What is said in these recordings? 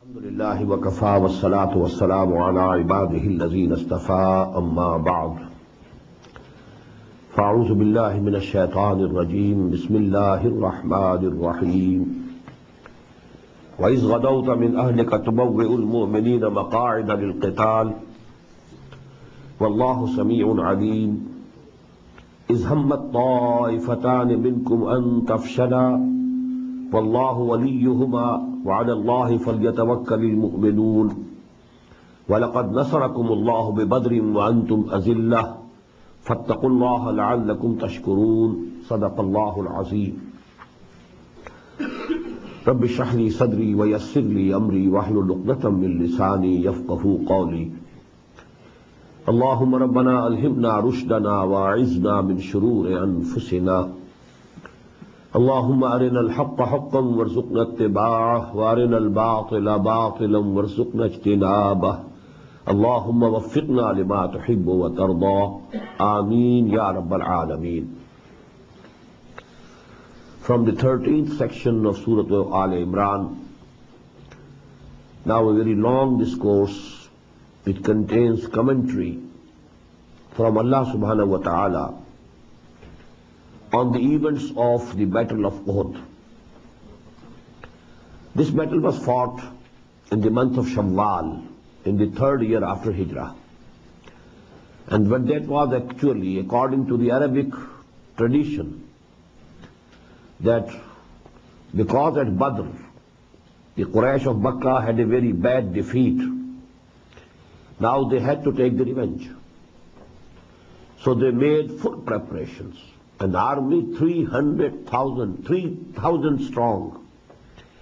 الحمد لله وكفى والصلاة والسلام على عباده الذين اصطفى أما بعد فأعوذ بالله من الشيطان الرجيم بسم الله الرحمن الرحيم وإذ غدوت من أهلك تبوئ المؤمنين مقاعد للقتال والله سميع عليم إذ همت طائفتان منكم أن تفشلا والله وليهما وعلى الله فليتوكل المؤمنون ولقد نصركم الله ببدر وأنتم أذلة فاتقوا الله لعلكم تشكرون صدق الله العظيم رب اشرح لي صدري ويسر لي أمري واحلل عقدة من لساني يفقهوا قولي اللهم ربنا ألهمنا رشدنا وأعذنا من شرور أنفسنا اللهم أرنا الحق حقا وارزقنا اتباعه وأرنا الباطل باطلا وارزقنا اجتنابه اللهم وفقنا لما تحب وترضى آمين يا رب العالمين. From the 13th section of Surah Al-Imran, now a very long discourse. It contains commentary from Allah subhanahu wa ta'ala on the events of the Battle of Uhud. This battle was fought in the month of Shawwal, in the 3rd year after Hijrah. And when that was actually, according to the Arabic tradition, that because at Badr, the Quraysh of Makkah had a very bad defeat, now they had to take the revenge. So they made full preparations. An army 3,000 strong,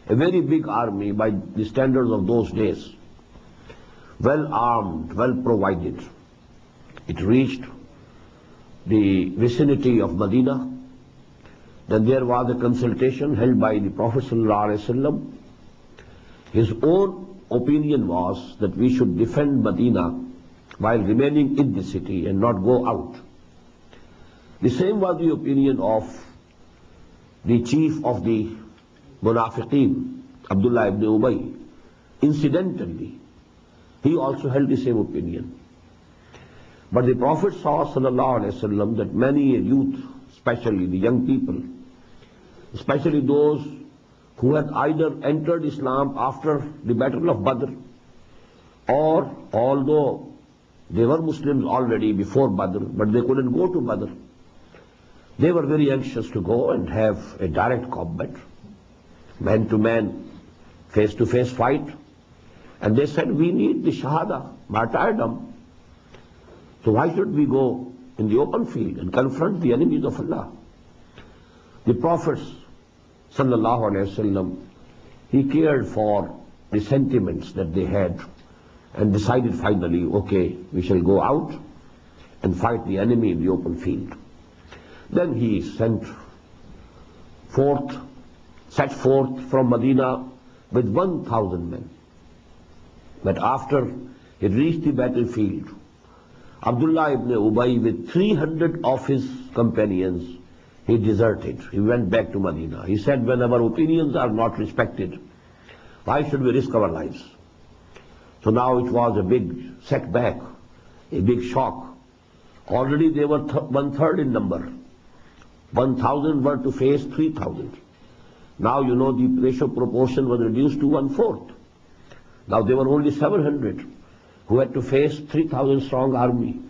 a very big army by the standards of those days, well armed, well provided. It reached the vicinity of Medina. Then there was a consultation held by the Prophet ﷺ. His own opinion was that we should defend Medina while remaining in the city and not go out. The same was the opinion of the chief of the Munafiqeen, Abdullah ibn Ubay. Incidentally, he also held the same opinion. But the Prophet saw ﷺ that many youth, especially the young people, especially those who had either entered Islam after the Battle of Badr, or although they were Muslims already before Badr, but they couldn't go to Badr, they were very anxious to go and have a direct combat, man-to-man, face-to-face fight. And they said, we need the Shahada, martyrdom. So why should we go in the open field and confront the enemies of Allah? The Prophet sallallahu alaihi wasallam, he cared for the sentiments that they had and decided finally, okay, we shall go out and fight the enemy in the open field. Then he set forth from Medina with 1,000 men. But after he reached the battlefield, Abdullah ibn Ubay with 300 of his companions, he deserted. He went back to Medina. He said, when our opinions are not respected, why should we risk our lives? So now it was a big setback, a big shock. Already they were 1/3 in number. 1,000 were to face 3,000. Now you know the ratio proportion was reduced to 1/4. Now there were only 700 who had to face 3,000 strong army,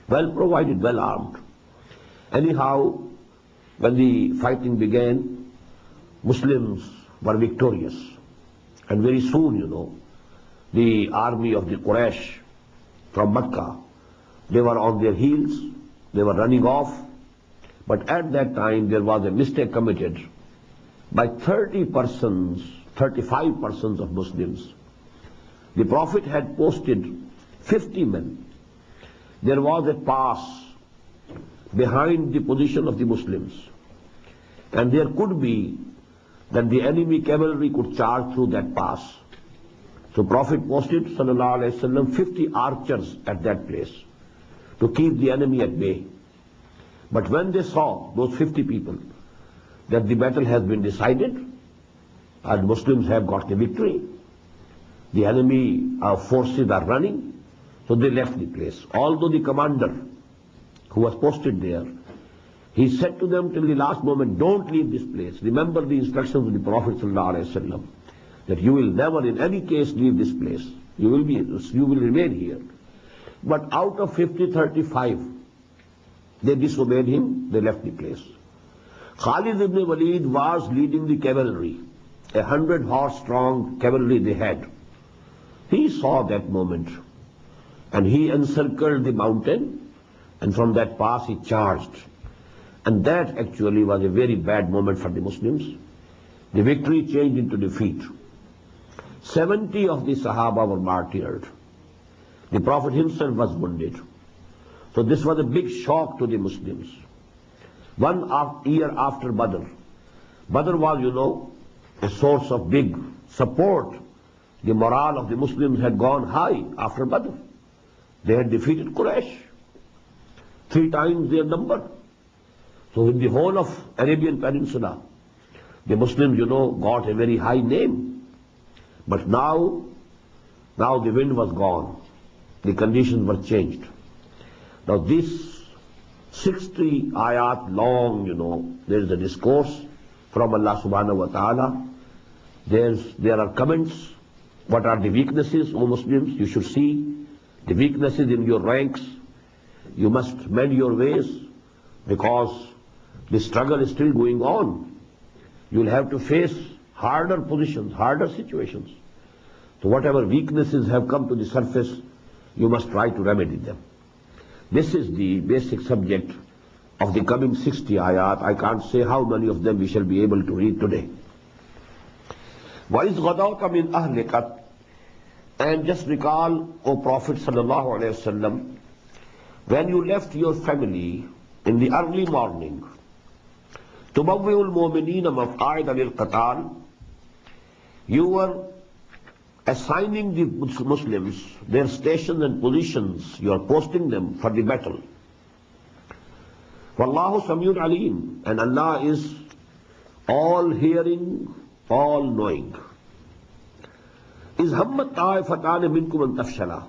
well provided, well armed. Anyhow, when the fighting began, Muslims were victorious. And very soon, you know, the army of the Quraysh from Makkah, they were on their heels, they were running off. But at that time there was a mistake committed by 35% of Muslims. The Prophet had posted 50 men. There was a pass behind the position of the Muslims, and there could be that the enemy cavalry could charge through that pass. So Prophet posted sallallahu alaihi wasallam 50 archers at that place to keep the enemy at bay. But when they saw, those 50 people, that the battle has been decided and Muslims have got the victory, the enemy forces are running, so they left the place. Although the commander who was posted there, he said to them till the last moment, don't leave this place. Remember the instructions of the Prophet ﷺ, that you will never in any case leave this place. You will remain here. But out of 35, they disobeyed him, they left the place. Khalid ibn Walid was leading the cavalry, 100 horse strong cavalry they had. He saw that moment and he encircled the mountain, and from that pass he charged. And that actually was a very bad moment for the Muslims. The victory changed into defeat. 70 of the Sahaba were martyred. The Prophet himself was wounded. So this was a big shock to the Muslims. 1 year after Badr. Badr was, a source of big support. The morale of the Muslims had gone high after Badr. They had defeated Quraysh, 3 times their number. So in the whole of Arabian Peninsula, the Muslims, got a very high name. But now the wind was gone. The conditions were changed. Now this 60 ayat long, there is a discourse from Allah subhanahu wa ta'ala. There are comments. What are the weaknesses, O Muslims? You should see the weaknesses in your ranks. You must mend your ways, because the struggle is still going on. You will have to face harder positions, harder situations. So whatever weaknesses have come to the surface, you must try to remedy them. This is the basic subject of the coming 60 ayat. I can't say how many of them we shall be able to read today. وَإِذْ غَدَوْتَ مِنْ أَهْلِكَ. And just recall, O Prophet sallallahu alaihi wasallam, when you left your family in the early morning, تُبَوِّئُ الْمُؤْمِنِينَ مَقْعَدَ لِلْقِتَالِ, you were assigning the Muslims their stations and positions. You are posting them for the battle. وَاللَّهُ سَمِيعٌ عَلِيمٌ, and Allah is all hearing, all knowing. إِذْ هَمَّتْ طَائِفَتَانِ مِنْكُمْ أَنْ تَفْشَلَا.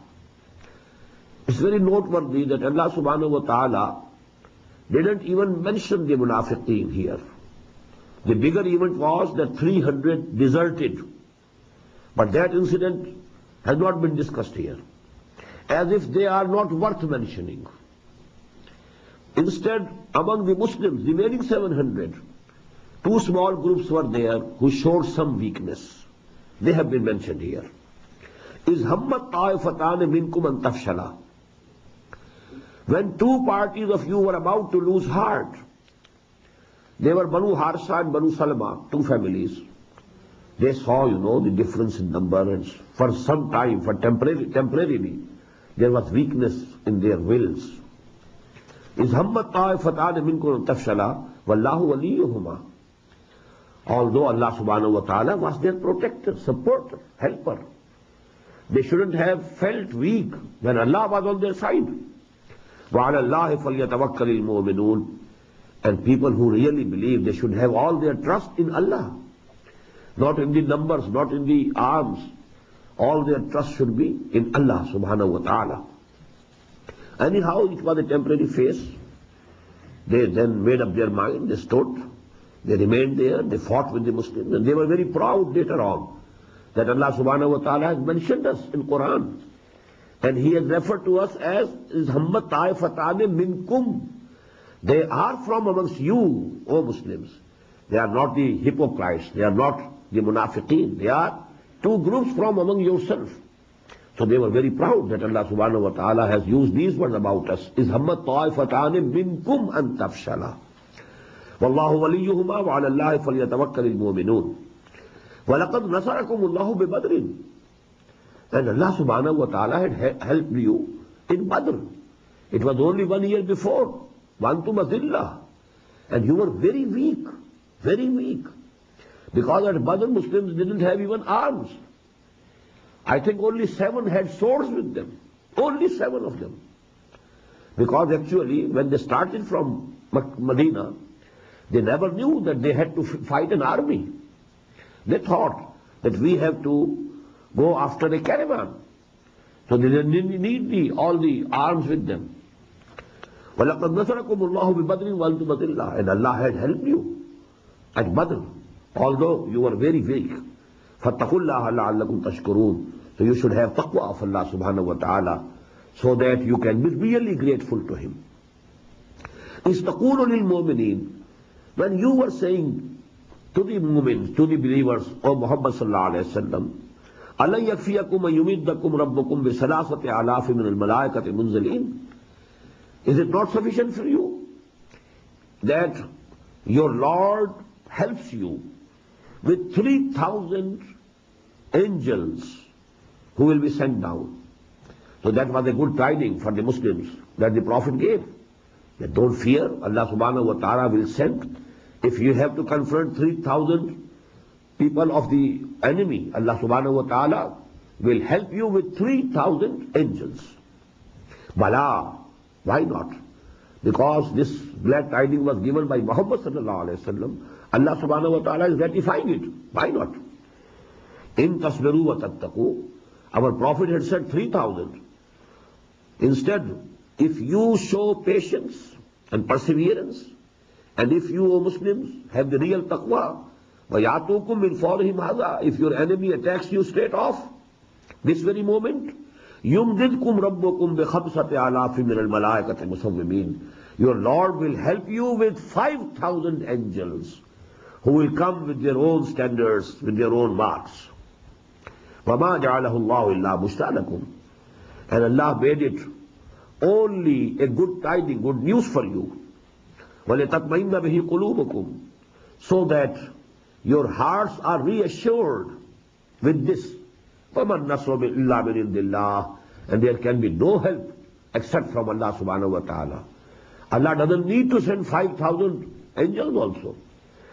It's very noteworthy that Allah subhanahu wa ta'ala didn't even mention the munafiqeen here. The bigger event was that 300 deserted. But that incident has not been discussed here, as if they are not worth mentioning. Instead, among the Muslims, the remaining 700, 2 small groups were there who showed some weakness. They have been mentioned here. إِذْ هَمَّتْ طَائِفَتَانِ مِنْكُمْ أَنْ تَفْشَلَا. When 2 parties of you were about to lose heart, they were Banu Harsa and Banu Salama, 2 families. They saw, the difference in number, and for some time, temporarily, there was weakness in their wills. إِذْ هَمَّتْ طَائِفَتَانِ مِنْكُمْ أَنْ تَفْشَلَا وَاللَّهُ وَلِيُّهُمَا. Although Allah subhanahu wa ta'ala was their protector, supporter, helper. They shouldn't have felt weak when Allah was on their side. وَعَلَى اللَّهِ فَلْيَتَوَكَّلِ الْمُؤْمِنُونَ. And people who really believe, they should have all their trust in Allah. Not in the numbers, not in the arms. All their trust should be in Allah subhanahu wa ta'ala. Anyhow, it was a temporary phase. They then made up their mind, they stood, they remained there, they fought with the Muslims, and they were very proud later on that Allah subhanahu wa ta'ala has mentioned us in Quran. And He has referred to us as Hammat Ta'ifatane Minkum. They are from amongst you, O Muslims. They are not the hypocrites, they are not the munafiqeen, they are 2 groups from among yourself. So they were very proud that Allah subhanahu wa ta'ala has used these words about us. إِذْ هَمَّتْ طَائِفَتَانِ مِنْكُمْ أَنْ تَفْشَلَا وَاللَّهُ وَلِيُّهُمَا وَعَلَى اللَّهِ فَلْيَتَوَكَّلِ الْمُؤْمِنُونَ وَلَقَدْ نَصَرَكُمُ اللَّهُ بِبَدْرٍ. And Allah subhanahu wa ta'ala had helped you in Badr. It was only 1 year before. وَأَنْتُمْ أَذِلَّةٌ. And you were very weak, very weak. Because at Badr, Muslims didn't have even arms. I think only 7 had swords with them. Only 7 of them. Because actually, when they started from Medina, they never knew that they had to fight an army. They thought that we have to go after a caravan. So they need all the arms with them. وَلَقَدْ نَصَرَكُمُ اللَّهُ بِبَدْرٍ وَأَنْتُمْ أَذِلَّةٌ. And Allah had helped you at Badr, although you were very weak. فَاتَّقُوا اللَّهَ لَعَلَّكُمْ تَشْكُرُونَ. So you should have taqwa of Allah subhanahu wa ta'ala, so that you can be really grateful to Him. إِسْتَقُولُ لِلْمُؤْمِنِينَ. When you were saying to the mu'mins, to the believers, O Muhammad sallallahu alayhi wa sallam, أَلَنْ يَكْفِيَكُمْ أَن يُمِدَّكُمْ رَبُّكُمْ بِثَلَاثَةِ آلَافٍ مِنَ الْمَلَائِكَةِ مُنْزَلِينَ. Is it not sufficient for you that your Lord helps you with 3,000 angels who will be sent down? So that was a good tidings for the Muslims that the Prophet gave. That don't fear, Allah subhanahu wa ta'ala will send. If you have to confront 3,000 people of the enemy, Allah subhanahu wa ta'ala will help you with 3,000 angels. Bala. Why not? Because this glad tidings was given by Muhammad sallallahu alayhi wa sallam. Allah subhanahu wa ta'ala is ratifying it. Why not? In tasbiru wa tattaqu. Our Prophet had said 3,000. Instead, if you show patience and perseverance, and if you, O Muslims, have the real taqwa, وَيَعْتُوكُمْ مِنْ فَوْرِهِمْ هَذَا. If your enemy attacks you straight off, this very moment, يُمْدِدْكُمْ رَبُّكُمْ بِخَمْسَةِ آلَافٍ مِنَ الْمَلَائِكَةِ مُصَوِّمِينَ. Your Lord will help you with 5,000 angels who will come with their own standards, with their own marks. وَمَا جَعَلَهُ اللَّهُ إِلَّا بُشْرَىٰ لَكُمْ. And Allah made it only a good tidings, good news for you. وَلِتَطْمَئِنَّ بِهِ قُلُوبُكُمْ. So that your hearts are reassured with this. وَمَا النَّصْرُ إِلَّا مِنْ عِنْدِ اللَّهِ. And there can be no help except from Allah subhanahu wa ta'ala. Allah doesn't need to send 5,000 angels also.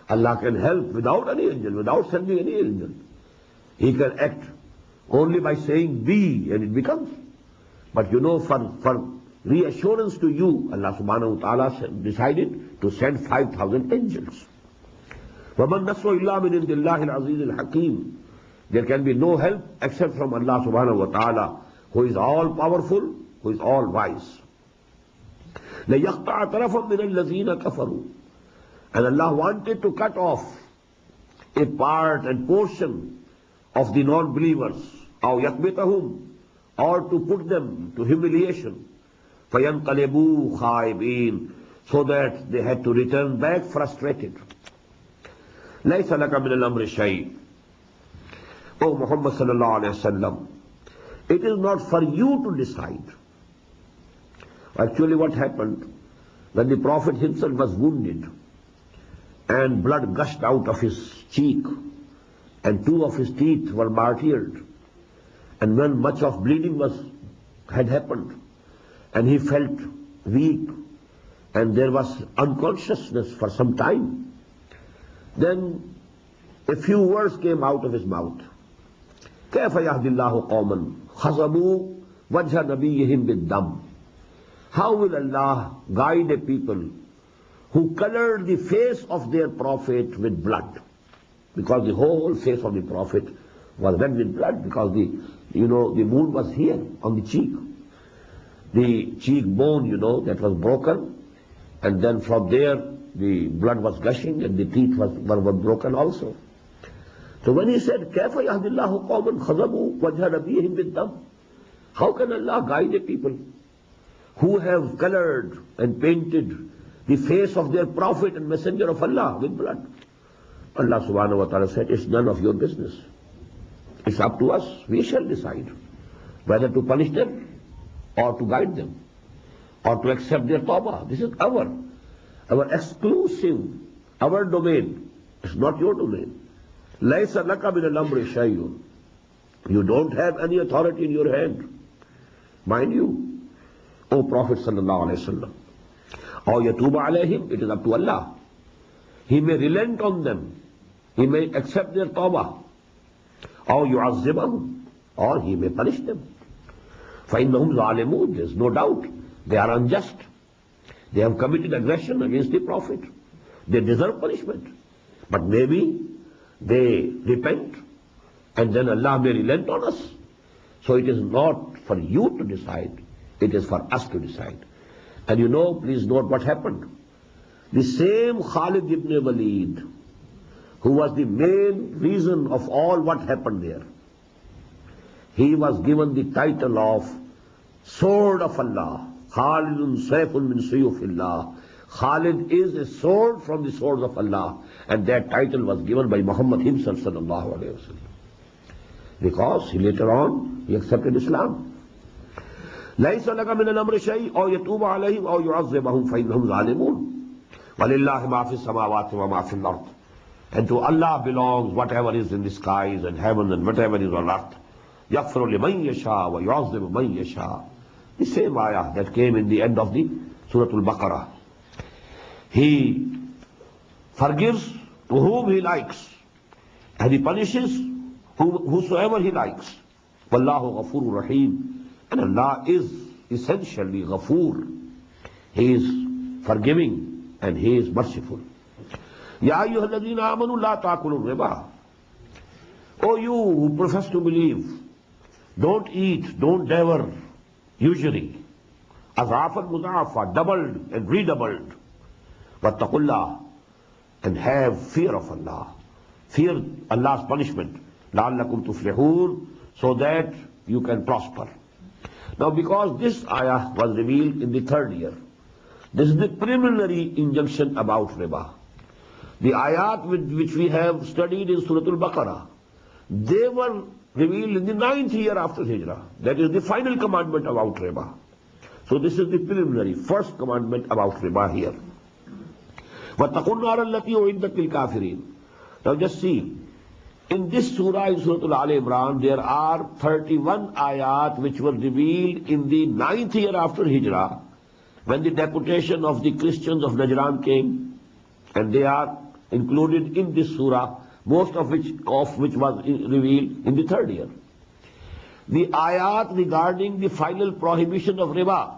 Allah can help without any angel, without sending any angel. He can act only by saying be, and it becomes. But you know, for reassurance to you, Allah subhanahu wa ta'ala decided to send 5,000 angels. وَمَا النَّصْرُ إِلَّا مِنْ عِنْدِ اللَّهِ الْعَزِيزِ الْحَكِيمِ. There can be no help except from Allah subhanahu wa ta'ala, who is all powerful, who is all wise. لَيَقْطَعَ طَرَفًا مِنَ الَّذِينَ كَفَرُوا. And Allah wanted to cut off a part and portion of the non-believers, أَوْ يَكْبِتَهُمْ, or to put them to humiliation. فَيَنْقَلِبُوا خَائِبِينَ. So that they had to return back frustrated. لَيْسَ لَكَ مِنَ الْأَمْرِ شَيْءٍ. O Muhammad sallallahu alayhi wa sallam, it is not for you to decide. Actually what happened, when the Prophet himself was wounded, and blood gushed out of his cheek, and 2 of his teeth were martyred, and when much of bleeding had happened, and he felt weak, and there was unconsciousness for some time, then a few words came out of his mouth. كيف يهدي الله قوما خصموا وجه نبيهم بالدم. How will Allah guide a people who colored the face of their prophet with blood? Because the whole face of the prophet was red with blood, because the wound was here on the cheek. The cheekbone, that was broken, and then from there the blood was gushing and the teeth were broken also. So when he said, كَيْفَ يَهْدِ اللَّهُ قَوْمًا خَزَبُوا وَجْهَ نَبِيِّهِمْ بِالدَّمِ. How can Allah guide a people who have colored and painted the face of their prophet and messenger of Allah with blood? Allah subhanahu wa ta'ala said, it's none of your business. It's up to us. We shall decide whether to punish them or to guide them or to accept their tawbah. This is our exclusive, our domain. It's not your domain. لَيْسَ لَكَ مِنَ الْأَمْرِ شَيْءٌ. You don't have any authority in your hand. Mind you, O Prophet sallallahu alayhi wa sallam. أَوْ يَتُوبَ عَلَيْهِمْ. It is up to Allah. He may relent on them. He may accept their tawbah. أَوْ يُعَذِّبَهُمْ. Or He may punish them. فَإِنَّهُمْ ظَالِمُونَ. There is no doubt. They are unjust. They have committed aggression against the Prophet. They deserve punishment. But maybe they repent and then Allah may relent on us. So it is not for you to decide, it is for us to decide. And you know, please note what happened. The same Khalid ibn Walid, who was the main reason of all what happened there, he was given the title of Sword of Allah. Khalidun Sayfun min Suyufillah. Khalid is a sword from the swords of Allah, and that title was given by Muhammad himself sallallahu alayhi wa sallam. Because he later on, he accepted Islam. لَيْسَ لَكَ مِنَ الْأَمْرِ شَيْءٍ أَوْ يَتُوبَ عَلَيْهِمْ أَوْ يُعَذِّبَهُمْ فَإِنَّهُمْ ظَالِمُونَ وَلِلَّهِ مَا فِي السَّمَاوَاتِ وَمَا فِي الْأَرْضِ. And to Allah belongs whatever is in the skies and heaven and whatever is on earth. يَغْفِرُ لِمَنْ يَشَاءُ وَيُعَذِّبُ مَنْ يَشَاءُ. The same ayah that came in the end of the Surah Al-Baqarah. He forgives to whom he likes, and he punishes whosoever he likes. Wallahu Ghafurur Rahim. And Allah is essentially Ghafoor. He is forgiving and He is merciful. Ya ayyuhalladhina amanu la ta'kulu riba. O you who profess to believe, don't eat, don't devour usury. Azafat mudafa, doubled and redoubled. Wattaqullah, and have fear of Allah. Fear Allah's punishment. La'allakum tuflihun, so that you can prosper. Now because this ayah was revealed in the third year, this is the preliminary injunction about riba. The ayat which we have studied in Surah Al-Baqarah, they were revealed in the 9th year after Hijrah. That is the final commandment about riba. So this is the preliminary, first commandment about riba here. وَاتَّقُوا النَّارَ الَّتِي أُعِدَّتْ لِلْكَافِرِينَ. Now just see, in this surah, in Surah Al-Imran, there are 31 ayat which were revealed in the 9th year after Hijrah, when the deputation of the Christians of Najran came, and they are included in this surah, most of which was revealed in the third year. The ayat regarding the final prohibition of riba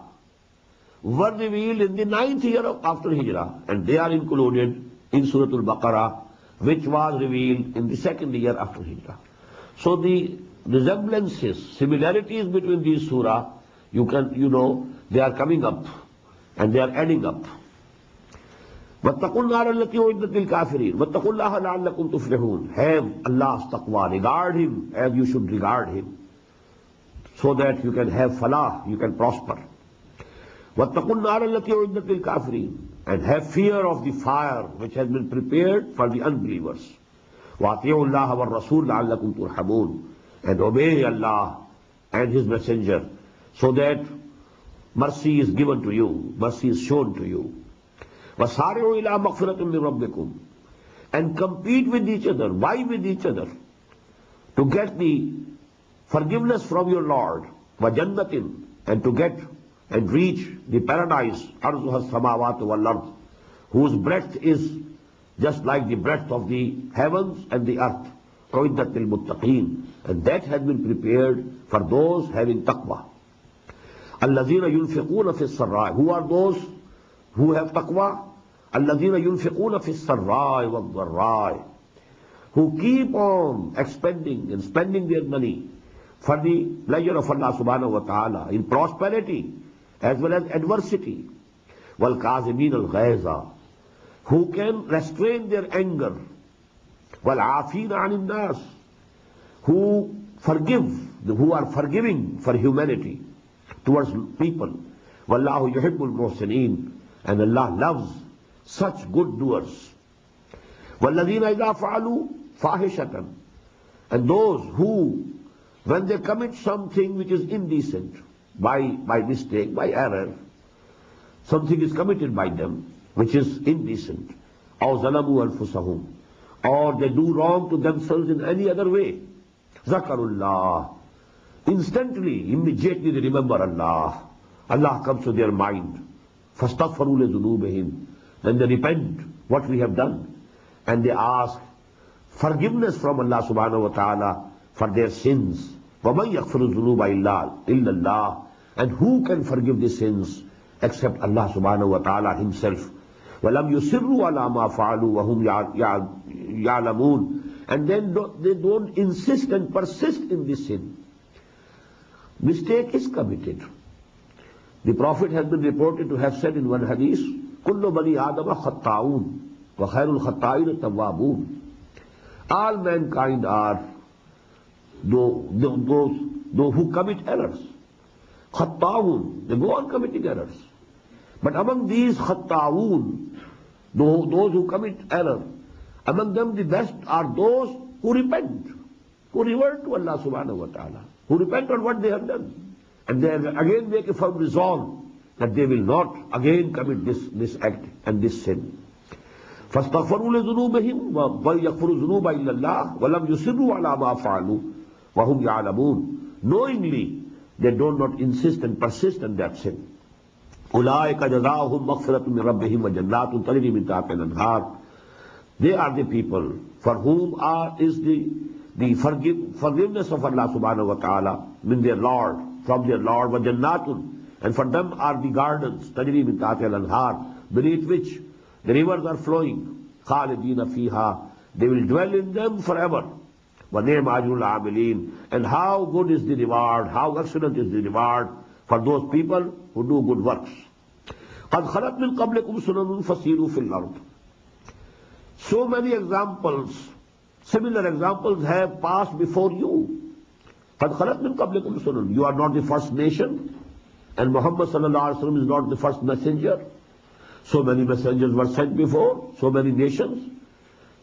were revealed in the 9th year after Hijrah, and they are included in Surah Al-Baqarah, which was revealed in the 2nd year after Hijrah. So the resemblances, similarities between these surah, you know, they are coming up and they are adding up. وَاتَّقُوا النَّارَ الَّتِي أُعِدَّتْ لِلْكَافِرِينَ وَاتَّقُوا اللَّهَ لَعَلَّكُمْ تُفْلِحُونَ. Have Allah's taqwa, regard Him as you should regard Him, so that you can have falah, you can prosper. وَاتَّقُوا النَّارَ الَّتِي أُعِدَّتْ لِلْكَافِرِينَ. And have fear of the fire which has been prepared for the unbelievers. وَأَطِيعُوا اللَّهَ وَالرَّسُولَ لَعَلَّكُمْ تُرْحَمُونَ. And obey Allah and His Messenger, so that mercy is given to you, mercy is shown to you. وَسَارِعُوا إِلَىٰ مَغْفِرَةٍ مِّن رَبِّكُمْ. And compete with each other, vie with each other, to get the forgiveness from your Lord. وَجَنَّةٍ. And to get and reach the paradise, أَرْضُهَا السَّمَاوَاتُ وَالْأَرْضُ, whose breadth is just like the breadth of the heavens and the earth. أُعِدَّتْ لِلْمُتَّقِينَ. And that has been prepared for those having taqwa. الَّذِينَ يُنْفِقُونَ فِي السَّرَّاءِ. Who are those who have taqwa? الَّذِينَ يُنْفِقُونَ فِي السَّرَّاءِ وَالضَّرَّاءِ. Who keep on expending and spending their money for the pleasure of Allah subhanahu wa ta'ala, in prosperity as well as adversity. وَالْكَاظِمِينَ الْغَيْظَ. Who can restrain their anger. وَالْعَافِينَ عَنِ النَّاسِ. Who forgive, who are forgiving for humanity towards people. وَاللَّهُ يُحِبُّ الْمُحْسِنِينَ. And Allah loves such good doers. وَالَّذِينَ إِذَا فَعَلُوا فَاحِشَةً. And those who, when they commit something which is indecent, by mistake, by error, something is committed by them which is indecent, أَوْ ظَلَمُوا أَنفُسَهُمْ, or they do wrong to themselves in any other way, ذَكَرُوا اللَّهِ. Instantly, immediately they remember Allah. Allah comes to their mind. فَاسْتَغْفَرُوا لِذُنُوبِهِمْ. Then they repent what we have done, and they ask forgiveness from Allah subhanahu wa ta'ala for their sins. وَمَنْ يَغْفِرُ الذُّنُوبَ إِلَّا اللَّهِ. And who can forgive the sins except Allah subhanahu wa ta'ala Himself. وَلَمْ يُسِرُّوا عَلَى مَا فَعَلُوا وَهُمْ يَعْلَمُونَ. and then they don't insist and persist in this sin, mistake is committed. The Prophet has been reported to have said in one hadith, Kullu bani Adama khatta'un, wa khairul khatta'in tawwabun. All mankind are those who commit errors. Khatta'un, they go on committing errors. But among these khatta'un, those who commit error, among them the best are those who repent, who revert to Allah subhanahu wa ta'ala, who repent on what they have done. And they again make a firm resolve that they will not again commit this act and this sin. فَاسْتَغْفَرُوا لِذُنُوبِهِمْ وَيَغْفِرُ الذُّنُوبَ إِلَّا اللَّهُ وَلَمْ يُصِرُّوا عَلَى مَا فَعَلُوا وَهُمْ يَعْلَمُونَ. Knowingly, they do not insist and persist in that sin. أُولَٰئِكَ جَزَاؤُهُمْ مَغْفِرَةٌ مِّن رَبِّهِمْ وَجَنَّاتٌ تَجْرِي مِن تَحْتِهَا الْأَنْهَارُ. They are the people for whom is the forgiveness of Allah subhanahu wa ta'ala from their Lord, وَجَنَّاتٌ, and for them are the gardens, تَجْرِي مِن تَحْتِهَا الْأَنْهَارُ, beneath which the rivers are flowing. خَالِدِينَ فِيهَا, they will dwell in them forever. وَنِعْمَ أَجْرُ الْعَامِلِينَ, and how good is the reward, how excellent is the reward for those people who do good works. قَدْ خَلَتْ مِن قَبْلِكُمْ سُنَنٌ فَسِيرُوا فِي الْأَرْضِ. So many examples, similar examples have passed before you. قَدْ خَلَتْ مِن قَبْلِكُمْ سُنَنٌ. You are not the first nation, and Muhammad sallallahu alaihi wasallam is not the first messenger. So many messengers were sent before, so many nations.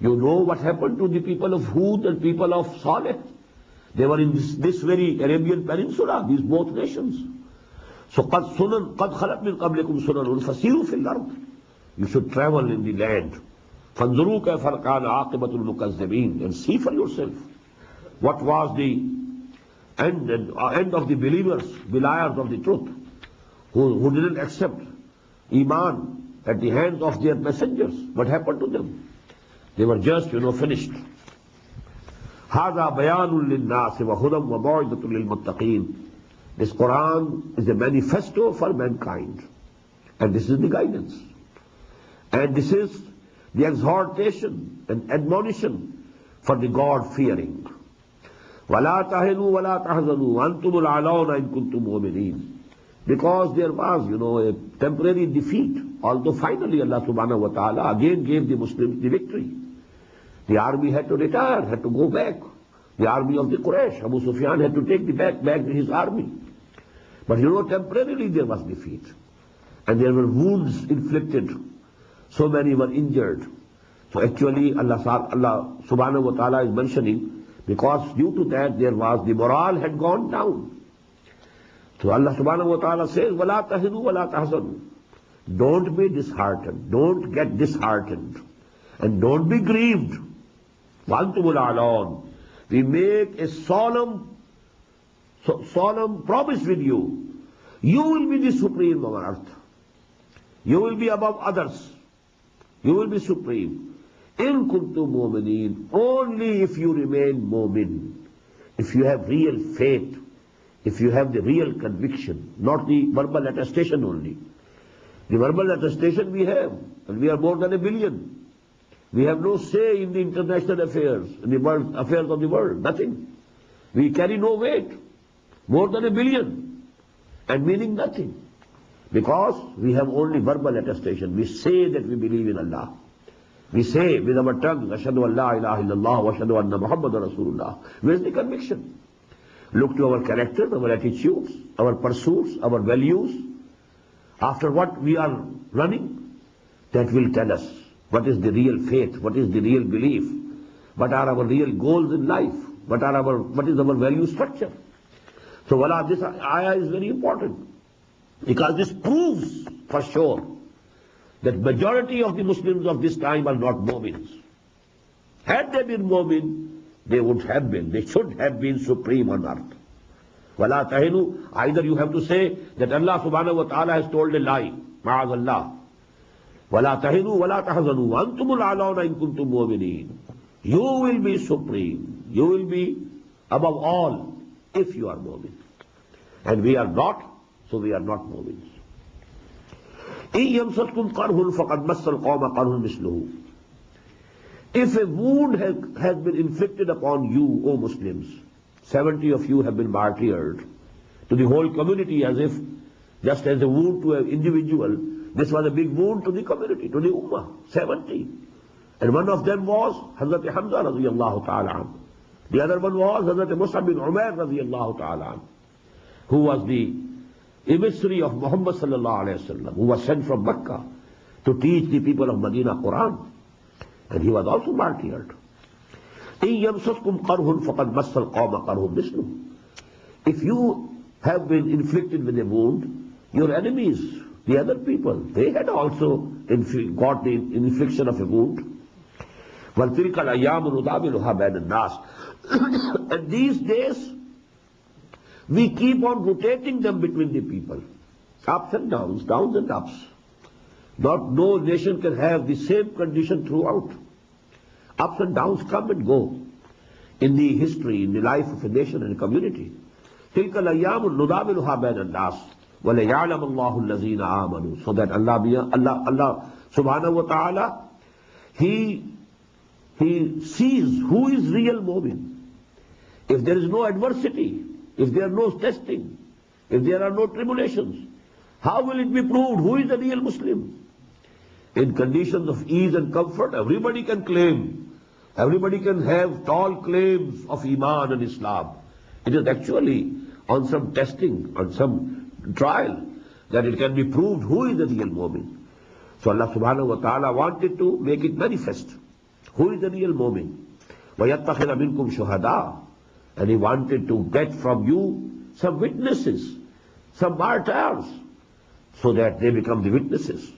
You know what happened to the people of Hud and people of Saleh. They were in this very Arabian Peninsula, these both nations. So قَدْ خَلَتْ مِن قَبْلِكُمْ سُنَنٌ فَسِيرُوا فِي الْأَرْضِ. You should travel in the land. فَانْظُرُوا كَيْفَ كَانَ عَاقِبَةُ الْمُكَذِّبِينَ. And see for yourself what was the end of the believers, deniers of the truth, who didn't accept Iman at the hands of their messengers. What happened to them? They were just, finished. هَذَا بَيَانٌ لِلنَّاسِ وَهُدًى وَمَوْعِظَةٌ لِلْمُتَّقِينَ. This Quran is a manifesto for mankind. And this is the guidance. And this is the exhortation and admonition for the God-fearing. وَلَا تَهِنُوا وَلَا تَحْزَنُوا وَأَنْتُمُ الْأَعْلَوْنَ إِن كُنتُم مُؤْمِنِينَ. Because there was, a temporary defeat, although finally Allah subhanahu wa ta'ala again gave the Muslims the victory. The army had to retire, had to go back. The army of the Quraysh, Abu Sufyan, had to take back his army. But temporarily there was defeat. And there were wounds inflicted. So many were injured. So actually Allah subhanahu wa ta'ala is mentioning, because due to that the morale had gone down. So Allah subhanahu wa ta'ala says, وَلَا تَهِنُوا وَلَا تَحْزَنُوا. Don't be disheartened. Don't get disheartened. And don't be grieved. وَأَنْتُمُ الْأَعْلَوْنَ. We make a solemn promise with you. You will be the supreme on earth. You will be above others. You will be supreme. إِن كُنتُم مُؤْمِنِينَ. Only if you remain mu'min. If you have real faith. If you have the real conviction, not the verbal attestation only. The verbal attestation we have, and we are more than 1 billion. We have no say in the international affairs, in the affairs of the world, nothing. We carry no weight, more than 1 billion, and meaning nothing. Because we have only verbal attestation. We say that we believe in Allah. We say with our tongue, Ashhadu an la ilaha illallah wa ashhadu anna Muhammadan Rasulullah. Where is the conviction? Look to our character, our attitudes, our pursuits, our values. After what we are running, that will tell us what is the real faith, what is the real belief, what are our real goals in life, what is our value structure. So this ayah is very important, because this proves for sure that majority of the Muslims of this time are not mu'mins. Had they been mu'min, they should have been supreme on earth. وَلَا تَهِنُوا. Either you have to say that Allah subhanahu wa ta'ala has told a lie. Ma'azallah. وَلَا تَهِنُوا وَلَا تَحْزَنُوا وَأَنْتُمُ الْأَعْلَوْنَ إِن كُنتُم مُؤْمِنِينَ. You will be supreme. You will be above all if you are mu'min. And we are not, so we are not mu'mins. إِن يَمْسَسْكُمْ قَرْحٌ فَقَدْ مَسَّ الْقَوْمَ قَرْحٌ مِثْلُهُ. If a wound has been inflicted upon you, O Muslims, 70 of you have been martyred to the whole community, as if just as a wound to an individual, this was a big wound to the community, to the ummah, 70. And one of them was Hazrat Hamza radiyallahu ta'ala anhu. The other one was Hazrat Mus'ab bin Umair radiyallahu ta'ala anhu, who was the emissary of Muhammad sallallahu alayhi wa sallam, who was sent from Mecca to teach the people of Medina Quran. And he was also martyred. If you have been inflicted with a wound, your enemies, the other people, they had also got the infliction of a wound. And these days, we keep on rotating them between the people. Ups and downs, downs and ups. No nation can have the same condition throughout. Ups and downs come and go in the history, in the life of a nation and a community. تِلْكَ الْأَيَّامُ نُدَاوِلُهَا بَيْنَ النَّاسِ وَلَيَعْلَمَ اللَّهُ الَّذِينَ آمَنُوا. So that Allah subhanahu wa ta'ala, He sees who is real mu'min. If there is no adversity, if there are no testing, if there are no tribulations, how will it be proved who is the real Muslim? In conditions of ease and comfort, everybody can claim, everybody can have tall claims of Iman and Islam. It is actually on some testing, on some trial, that it can be proved who is the real mu'min. So Allah subhanahu wa ta'ala wanted to make it manifest. Who is the real mu'min? وَيَتَّخِذَ مِنْكُمْ شُهَدَاءَ. And He wanted to get from you some witnesses, some martyrs, so that they become the witnesses.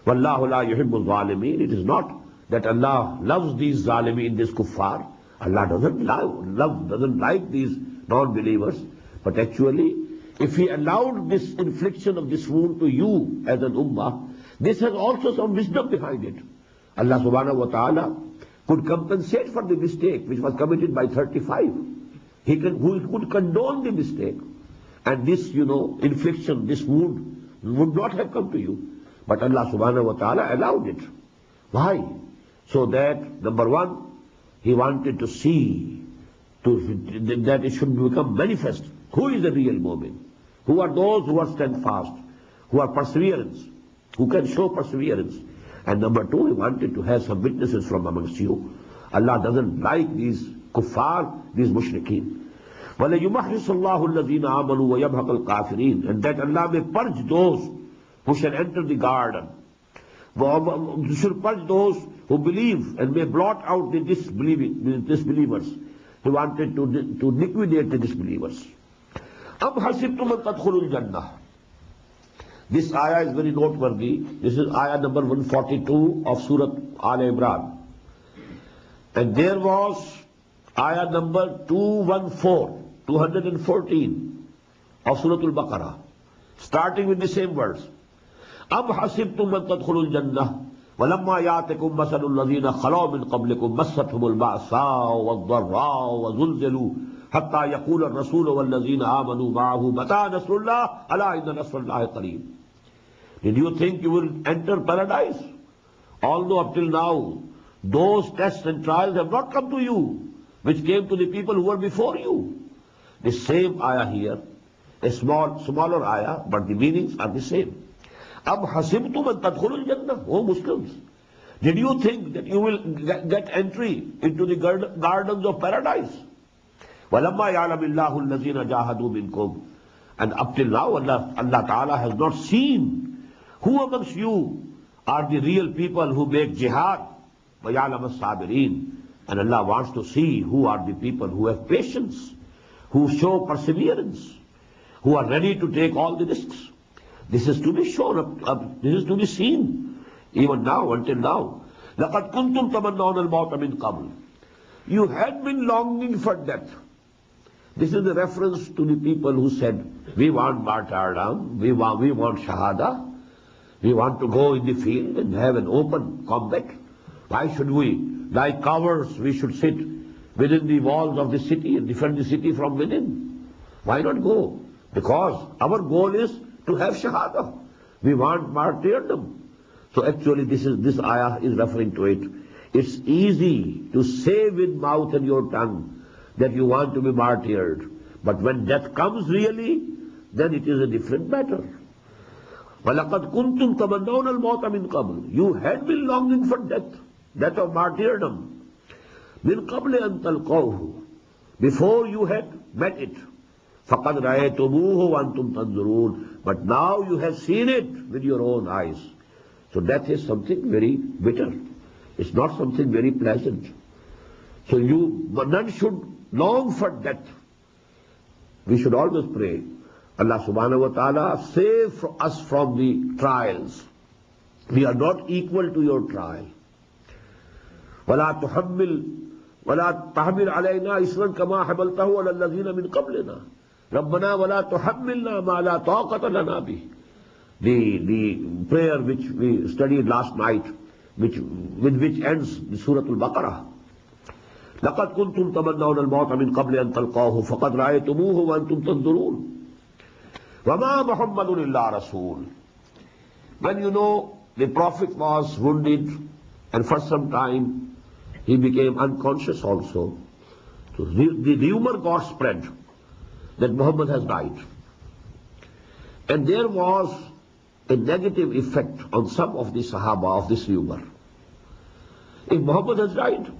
وَاللَّهُ لَا يُحِبُّ الظَّالِمِينَ. It is not that Allah loves these zalimin, these kuffar. Allah doesn't like these non-believers. But actually, if He allowed this infliction of this wound to you as an ummah, this has also some wisdom behind it. Allah subhanahu wa ta'ala could compensate for the mistake which was committed by 35. He could condone the mistake. And this, infliction, this wound would not have come to you. But Allah subhanahu wa ta'ala allowed it. Why? So that, number one, He wanted to see, that it should become manifest. Who is the real mu'min? Who are those who are steadfast, who are perseverance, who can show perseverance? And number two, He wanted to have some witnesses from amongst you. Allah doesn't like these kuffar, these mushrikeen. وَلَيُمَحِّصُ اللَّهُ الَّذِينَ آمَنُوا وَيَبْهَقَ الْكَافِرِينَ. And that Allah may purge those who shall enter the garden. Should purge those who believe and may blot out the disbelievers. He wanted to liquidate the disbelievers. أَمْ حَسِبْتُمْ أَن تَدْخُلُوا الْجَنَّةَ. This ayah is very noteworthy. This is ayah number 142 of Surah Al-Imran. And there was ayah number 214 of Surah Al-Baqarah, starting with the same words. أَمْ حَسِبْتُمْ أَن تَدْخُلُوا الْجَنَّةَ وَلَمَّا يَأْتِكُم مَّثَلُ الَّذِينَ خَلَوْا مِن قَبْلِكُم مَّسَّتْهُمُ الْبَأْسَاءُ وَالضَّرَّاءُ وَزُلْزِلُوا حَتَّى يَقُولَ الرَّسُولُ وَالَّذِينَ آمَنُوا مَعَهُ مَتَىٰ نَصْرُ اللَّهِ أَلَا إِنَّ نَصْرَ اللَّهِ قَرِيبٌ. Did you think you will enter paradise? Although up till now, those tests and trials have not come to you, which came to the people who were before you. The same ayah here, a smaller ayah, but the meanings are the same. أَمْ حَسِبْتُمْ أَن تَدْخُلُوا الْجَنَّةَ. O Muslims, did you think that you will get entry into the gardens of paradise? وَلَمَّا يَعْلَمِ اللَّهُ الَّذِينَ جَاهَدُوا مِنْكُمْ. And up till now, Allah Ta'ala has not seen who amongst you are the real people who make jihad. وَيَعْلَمَ الصَّابِرِينَ. And Allah wants to see who are the people who have patience, who show perseverance, who are ready to take all the risks. This is to be shown up, this is to be seen, even now, until now. لَقَدْ كُنْتُمْ تَمَنَّوْنَ الْمَوْتَ مِنْ قَبْلِ. You had been longing for death. This is a reference to the people who said, we want martyrdom, we want shahada, we want to go in the field and have an open combat. Why should we? Like cowards, we should sit within the walls of the city and defend the city from within. Why not go? Because our goal is to have shahada. We want martyrdom. So actually this ayah is referring to it. It's easy to say with mouth and your tongue that you want to be martyred. But when death comes really, then it is a different matter. وَلَقَدْ كُنْتُمْ تَمَنَّوْنَ الْمَوْتَ مِنْ قَبْلِ. You had been longing for death, that of martyrdom. مِنْ قَبْلِ أَنْ تَلْقَوْهُ. Before you had met it. فَقَدْ رَأَيْتُمُوهُ وَأَنْتُمْ تَنْظُرُونَ. But now you have seen it with your own eyes. So death is something very bitter. It's not something very pleasant. So none should long for death. We should always pray, Allah subhanahu wa ta'ala, save us from the trials. We are not equal to your trial. وَلَا تُحَمِّلْ وَلَا تَحْمِلْ عَلَيْنَا إِسْرًا كَمَا حَمَلْتَهُ عَلَى الَّذِينَ مِنْ قَبْلِنَا رَبَّنَا وَلَا تُحَمِّلْنَا مَا لَا طَاقَةَ لَنَا بِهِ. The prayer which we studied last night, with which ends the Surah Al-Baqarah. لَقَدْ كُنْتُمْ تَمَنَّوْنَ الْمَوْتَ مِنْ قَبْلِ أَنْ تَلْقَاهُ فَقَدْ رَأَيْتُمُوهُ وَأَنْتُمْ تَنْظُرُونَ وَمَا مُحَمَّدٌ إِلَّا رَسُولٌ. When you know the Prophet was wounded and for some time he became unconscious also, so the rumor got spread that Muhammad has died. And there was a negative effect on some of the Sahaba of this rumor. If Muhammad has died,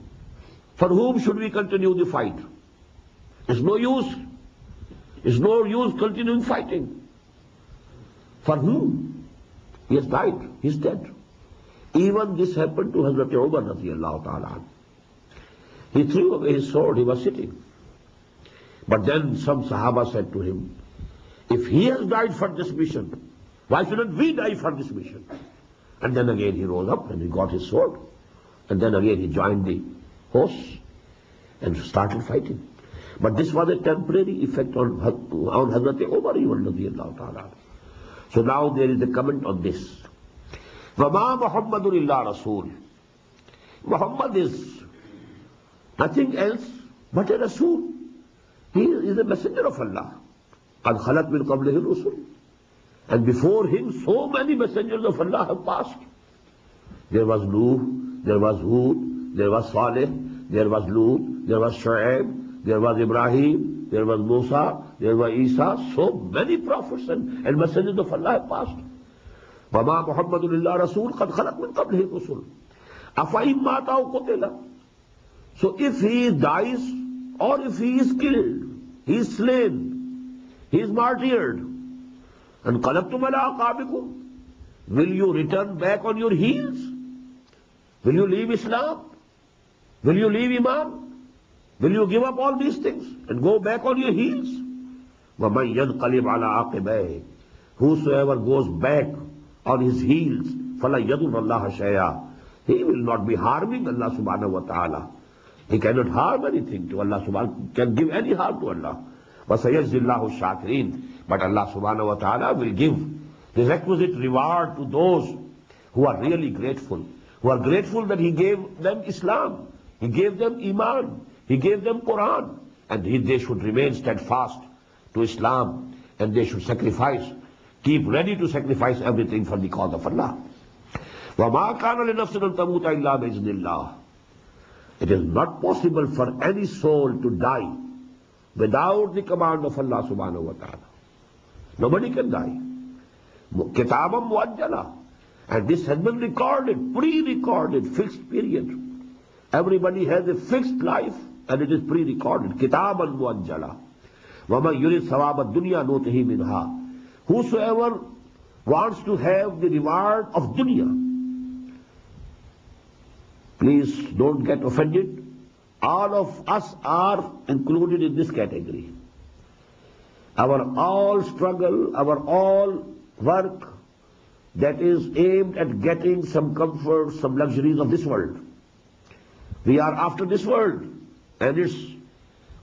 for whom should we continue the fight? It's no use. It's no use continuing fighting. For whom? He has died. He's dead. Even this happened to Hazrat Umar radiyallahu ta'ala. He threw away his sword. He was sitting. But then some Sahaba said to him, if he has died for this mission, why shouldn't we die for this mission? And then again he rose up and he got his sword. And then again he joined the hosts and started fighting. But this was a temporary effect on Hazrat Umar even radiyallahu ta'ala. So now there is a comment on this. وَمَا مُحَمَّدٌ إِلَّا رَسُولٌ. Muhammad is nothing else but a Rasul. He is a messenger of Allah. قَدْ خَلَتْ مِنْ قَبْلِهِ الرُّسُلُ. And before him so many messengers of Allah have passed. There was Nuh, there was Hud, there was Saleh, there was Lut, there was Shu'aib, there was Ibrahim, there was Musa, there was Isa. So many prophets and messengers of Allah have passed. وَمَا مُحَمَّدٌ إِلَّا رَسُولٌ قَدْ خَلَتْ مِنْ قَبْلِهِ الرُّسُلُ أَفَإِن مَّاتَ أَوْ قُتِلَ. So if he dies or if he is killed, he is slain, he is martyred, and قَلَبْتُمْ عَلَىٰ أَعْقَابِكُمْ, will you return back on your heels? Will you leave Islam? Will you leave Iman? Will you give up all these things and go back on your heels? وَمَنْ يَنْقَلِبْ عَلَىٰ عَقِبَيْهِ. Whosoever goes back on his heels, فَلَا يَضُرَّ اللَّهَ شَيْئًا. He will not be harming Allah subhanahu wa ta'ala. He cannot harm anything to Allah subhanahu, can give any harm to Allah. وَسَيَجْزِي اللَّهُ الشَّاكِرِينَ. But Allah subhanahu wa ta'ala will give the requisite reward to those who are really grateful, who are grateful that He gave them Islam, He gave them Iman, He gave them Quran, and they should remain steadfast to Islam, and they should sacrifice, keep ready to sacrifice everything for the cause of Allah. وَمَا كَانَ لِنَفْسٍ أَن تَمُوتَ إِلَّا بِإِذْنِ اللَّهِ. It is not possible for any soul to die without the command of Allah subhanahu wa ta'ala. Nobody can die. Kitabam muajjala. And this has been recorded, pre-recorded, fixed period. Everybody has a fixed life and it is pre-recorded. Kitaban muajjala. وَمَنْ يُرِدْ ثَوَابَ الدُّنْيَا نُؤْتِهِ مِنْهَا. Whosoever wants to have the reward of dunya, please don't get offended. All of us are included in this category. Our all struggle, our all work that is aimed at getting some comfort, some luxuries of this world. We are after this world and its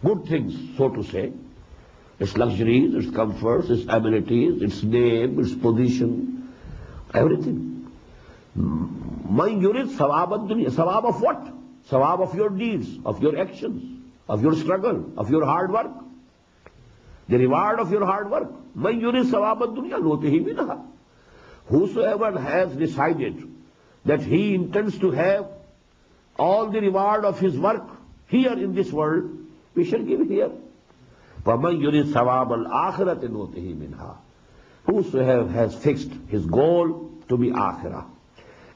good things, so to say. Its luxuries, its comforts, its amenities, its name, its position, everything. Man yurid sawab ad-dunya. Sawab of what? Sawab of your deeds, of your actions, of your struggle, of your hard work. The reward of your hard work. Man yurid sawab ad-dunya nutihi minha. Whosoever has decided that he intends to have all the reward of his work here in this world, we shall give here. وَمَنْ يُرِدْ ثَوَابَ الْآخِرَةِ نُؤْتِهِ مِنْهَا. Whosoever has fixed his goal to be akhirah,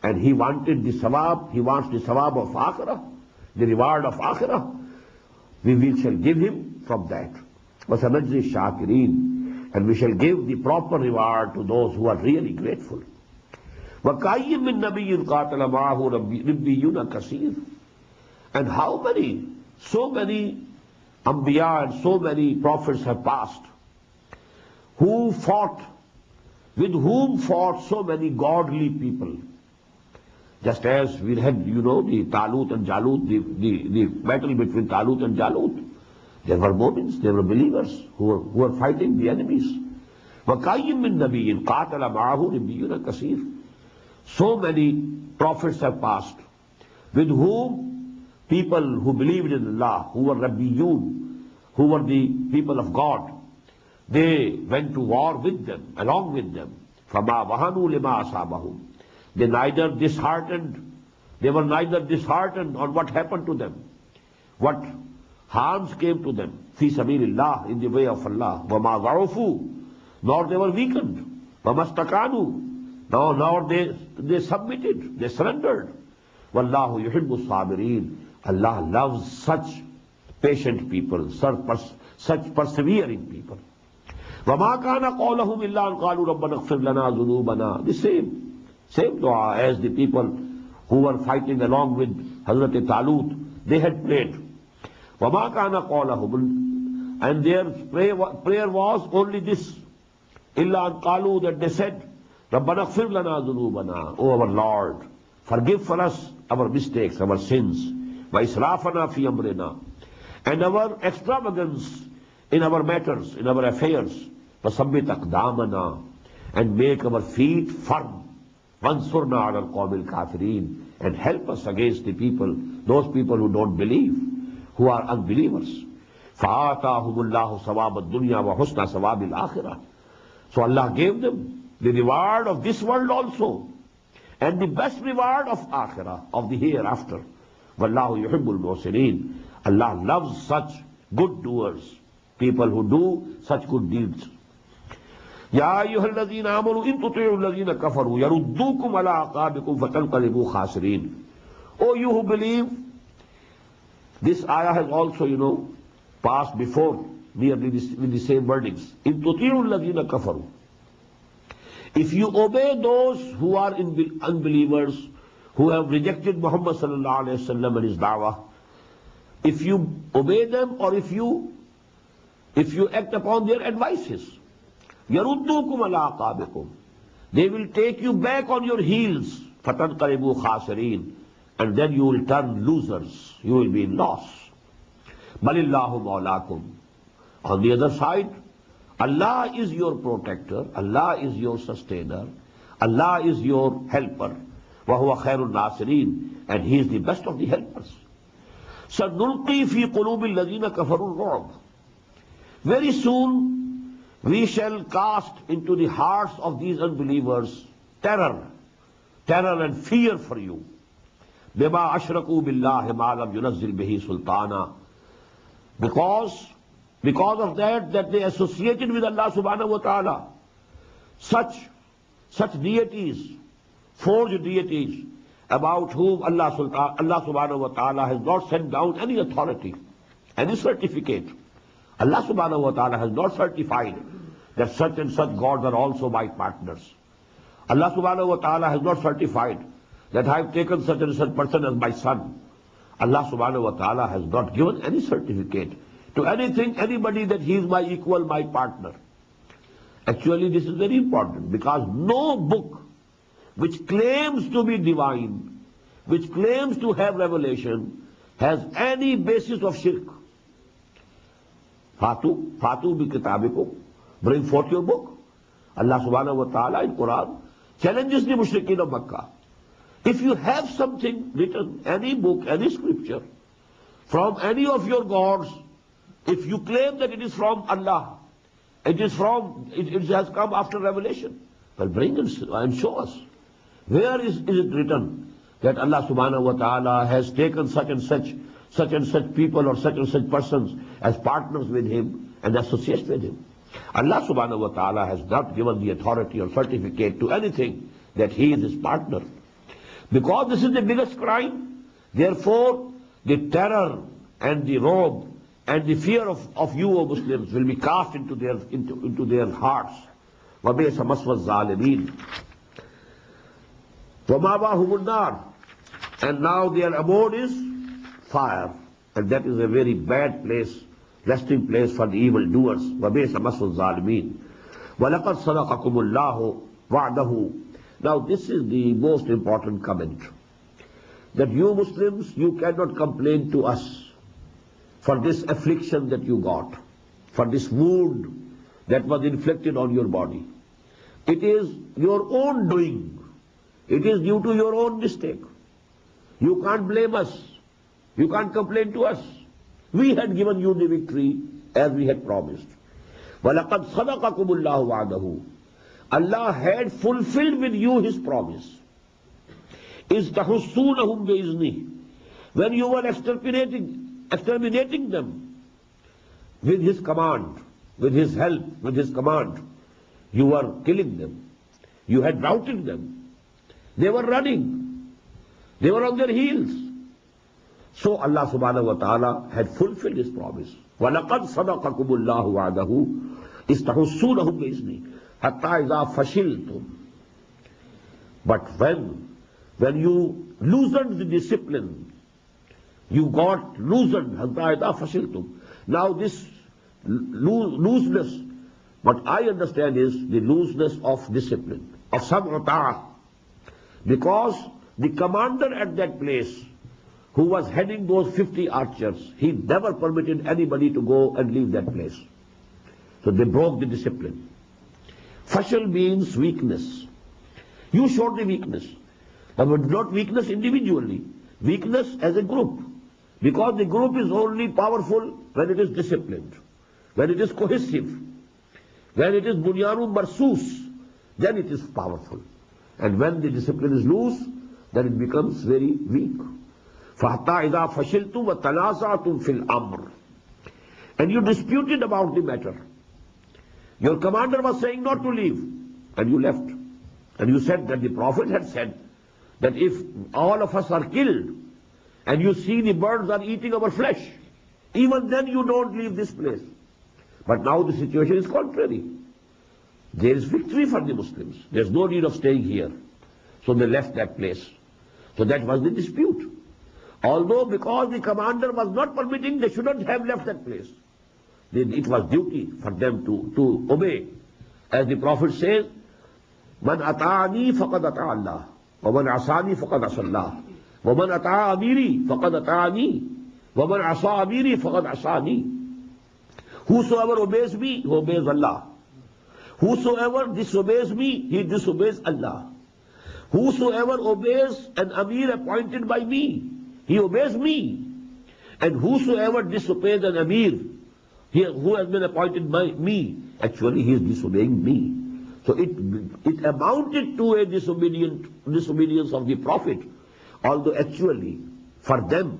and he wanted the sawab, he wants the sawab of akhirah, the reward of akhirah, we shall give him from that. وَسَنَجْزِي الشَّاكِرِينَ. And we shall give the proper reward to those who are really grateful. وَكَأَيٍّ مِّن نَبِيٍّ قَاتَلَ مَعَهُ رِبِّيُّونَ كَثِيرٌ. And how many, so many Anbiya and so many prophets have passed, who fought, with whom fought so many godly people. Just as we had, the Talut and Jalut, the battle between Talut and Jalut. There were Mu'mins, there were believers who were fighting the enemies. وَكَأَيٍّ مِّن نَبِيٍّ قَاتَلَ مَعَهُ رِبِّيُّونَ كَثِيرٌ. So many prophets have passed, with whom people who believed in Allah, who were Rabbiyun, who were the people of God, they went to war with them, along with them. فَمَا وَهَنُوا لِمَا أَصَابَهُمْ. They were neither disheartened on what happened to them, what harms came to them, fi sabilillah, in the way of Allah. وَمَا ضَعُفُوا. Nor they were weakened. وَمَا اسْتَكَانُوا. Nor they submitted, they surrendered. وَاللَّهُ يُحِبُّ الصَّابِرِينَ. Allah loves such patient people, such persevering people. وَمَا كَانَ قَوْلَهُمْ إِلَّا أَنْ قَالُوا رَبَّنَا اغْفِرْ لَنَا ذُنُوبَنَا. The same dua as the people who were fighting along with Hazrat Talut, they had prayed. وَمَا كَانَ قَوْلَهُمْ. And their prayer was only this. إِلَّا أَنْ قَالُوا, that they said, رَبَّنَا اغْفِرْ لَنَا ذُنُوبَنَا. O our Lord, forgive for us our mistakes, our sins. وَإِسْرَافَنَا فِي أَمْرِنَا. And our extravagance in our matters, in our affairs. وَثَبِّتْ أَقْدَامَنَا. And make our feet firm. وَانْصُرْنَا عَلَى الْقَوْمِ الْكَافِرِينَ. And help us against the people, those people who don't believe, who are unbelievers. فَآتَاهُمُ اللَّهُ ثَوَابَ الدُّنْيَا وَحُسْنَ ثَوَابِ الْآخِرَةِ. So Allah gave them the reward of this world also, and the best reward of akhirah, of the hereafter. وَاللَّهُ يُحِبُّ الْمُحْسِنِينَ. Allah loves such good doers, people who do such good deeds. يَا أَيُّهَا الَّذِينَ آمَنُوا إِن تُطِيعُوا الَّذِينَ كَفَرُوا يَرُدُّوكُمْ عَلَىٰ أَعْقَابِكُمْ فَتَنْقَلِبُوا خَاسِرِينَ. O you who believe, this ayah has also, passed before, nearly with the same wordings. إِن تُطِيعُوا الَّذِينَ كَفَرُوا. If you obey those who are unbelievers, who have rejected Muhammad sallallahu alayhi wa sallam and his da'wah, if you obey them or if you act upon their advices, يَرُدُّوكُمْ عَلَىٰ أَعْقَابِكُمْ. They will take you back on your heels. فَتَنْقَلِبُوا خَاسِرِينَ. And then you will turn losers. You will be in loss. بَلِ اللَّهُ مَوْلَاكُمْ. On the other side, Allah is your protector, Allah is your sustainer, Allah is your helper. وَهُوَ خَيْرُ النَّاصِرِينَ. And He is the best of the helpers. سَنُلْقِي فِي قُلُوبِ الَّذِينَ كَفَرُوا الرُّعْبَ. Very soon we shall cast into the hearts of these unbelievers terror and fear for you. بِمَا أَشْرَكُوا بِاللَّهِ مَا لَمْ يُنَزِّلْ بِهِ سُلْطَانًا. Because of that they associated with Allah subhanahu wa ta'ala such deities, forged deities, about whom Allah subhanahu wa ta'ala has not sent down any authority, any certificate. Allah subhanahu wa ta'ala has not certified that such and such gods are also my partners. Allah subhanahu wa ta'ala has not certified that I have taken such and such person as my son. Allah subhanahu wa ta'ala has not given any certificate to anybody that he is my equal, my partner. Actually, this is very important, because no book which claims to be divine, which claims to have revelation, has any basis of shirk. Fatu bi kitabikum. Bring forth your book. Allah subhanahu wa ta'ala in Quran challenges the mushrikeen of Makkah. If you have something written, any book, any scripture, from any of your gods, if you claim that it is from Allah, it has come after revelation, well, bring and show us. Where is it written that Allah subhanahu wa ta'ala has taken such and such people or such and such persons as partners with him and associates with him. Allah subhanahu wa ta'ala has not given the authority or certificate to anything that he is his partner. Because this is the biggest crime, therefore the terror and the robe and the fear of you, O Muslims, will be cast into their hearts. وَبِئْسَ مَثْوَى الظَّالِمِينَ وَمَأْوَاهُمُ النَّارُ. And now their abode is fire, and that is a very bad place, resting place for the evildoers. وَبِئْسَ مَثْوَى الظَّالِمِينَ وَلَقَدْ صَدَقَكُمُ اللَّهُ وَعْدَهُ. Now this is the most important comment, that you Muslims, you cannot complain to us for this affliction that you got, for this wound that was inflicted on your body. It is your own doing. It is due to your own mistake. You can't blame us. You can't complain to us. We had given you the victory as we had promised. وَلَقَدْ صَدَقَكُمُ اللَّهُ وَعْدَهُ. Allah had fulfilled with you his promise. إِذْ تَحُسُّونَهُمْ بِإِذْنِهِ. When you were exterminating them with his command, with his help, with his command, you were killing them. You had routed them. They were running. They were on their heels. So Allah subhanahu wa ta'ala had fulfilled his promise. وَلَقَدْ صَدَقَكُمُ اللَّهُ وَعْدَهُ إِذْ تَحُسُّونَهُمْ بِإِذْنِهِ حَتَّى إِذَا فَشِلْتُمْ. But when you loosened the discipline, you got loosened. حَتَّى إِذَا فَشِلْتُمْ. Now this looseness, what I understand is the looseness of discipline, of sam'u ta'ah. Because the commander at that place, who was heading those 50 archers, he never permitted anybody to go and leave that place. So they broke the discipline. Fashal means weakness. You showed the weakness. But not weakness individually, weakness as a group. Because the group is only powerful when it is disciplined, when it is cohesive, when it is bunyanun marsus, then it is powerful. And when the discipline is loose, then it becomes very weak. فَحَتَّى إِذَا فَشِلْتُمْ وَتَنَازَعْتُمْ فِي الْأَمْرِ. And you disputed about the matter. Your commander was saying not to leave, and you left. And you said that the Prophet had said that if all of us are killed, and you see the birds are eating our flesh, even then you don't leave this place. But now the situation is contrary. There is victory for the Muslims. There's no need of staying here. So they left that place. So that was the dispute. Although because the commander was not permitting, they shouldn't have left that place. It was duty for them to obey. As the Prophet says, Man ata'ani faqad ata'allah, wa man asani faqad asallah, wa man ata'a amiri faqad ata'ani, wa man asa amiri faqad asani. Whosoever obeys me, he obeys Allah. Whosoever disobeys me, he disobeys Allah. Whosoever obeys an Amir appointed by me, he obeys me. And whosoever disobeys an Amir who has been appointed by me, actually he is disobeying me. So it amounted to a disobedience of the Prophet, although actually for them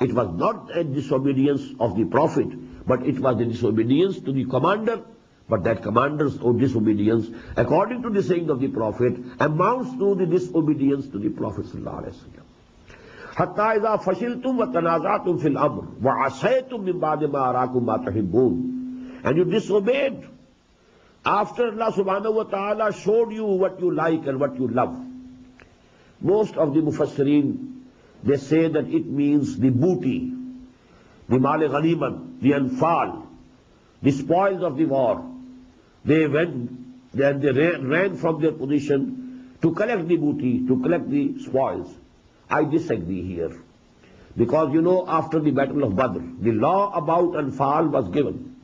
it was not a disobedience of the Prophet, but it was a disobedience to the commander. But that commander's disobedience, according to the saying of the Prophet, amounts to the disobedience to the Prophet ﷺ. حَتَّى إِذَا فَشِلْتُمْ وَتَنَازَعْتُمْ فِي الْأَمْرِ وَعَصَيْتُمْ مِنْ بَعْدِ مَا أَرَاكُمْ مَا تُحِبُّونَ. And you disobeyed after Allah subhanahu wa ta'ala showed you what you like and what you love. Most of the Mufassirin, they say that it means the booty, the mal-e-ghaniman, the anfal, the spoils of the war. They went, then they ran from their position to collect the booty, to collect the spoils. I disagree here. Because after the battle of Badr, the law about anfal was given.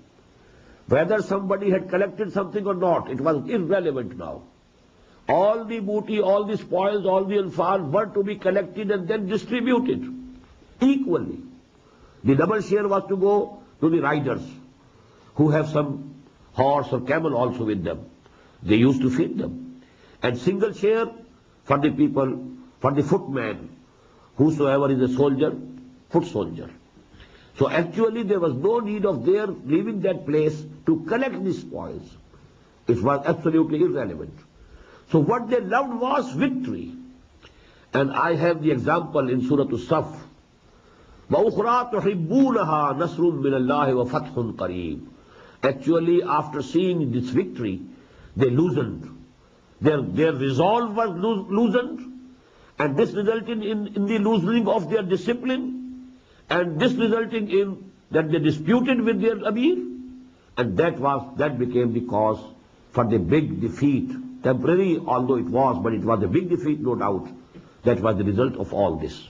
Whether somebody had collected something or not, it was irrelevant now. All the booty, all the spoils, all the anfal were to be collected and then distributed equally. The double share was to go to the riders, who have some horse or camel also with them. They used to feed them. And single share for the people, for the footman, Whosoever is a soldier, foot soldier. So actually there was no need of their leaving that place to collect the spoils. It was absolutely irrelevant. So what they loved was victory. And I have the example in Surah As-Saff. وَأُخْرَى تُحِبُّونَهَا نَصْرٌ مِّنَ اللَّهِ وَفَتْحٌ قَرِيبٌ. Actually, after seeing this victory, they loosened. Their resolve was loosened, and this resulted in the loosening of their discipline, and this resulting in that they disputed with their Amir, and that became the cause for the big defeat. Temporary, although it was, but it was a big defeat, no doubt. That was the result of all this.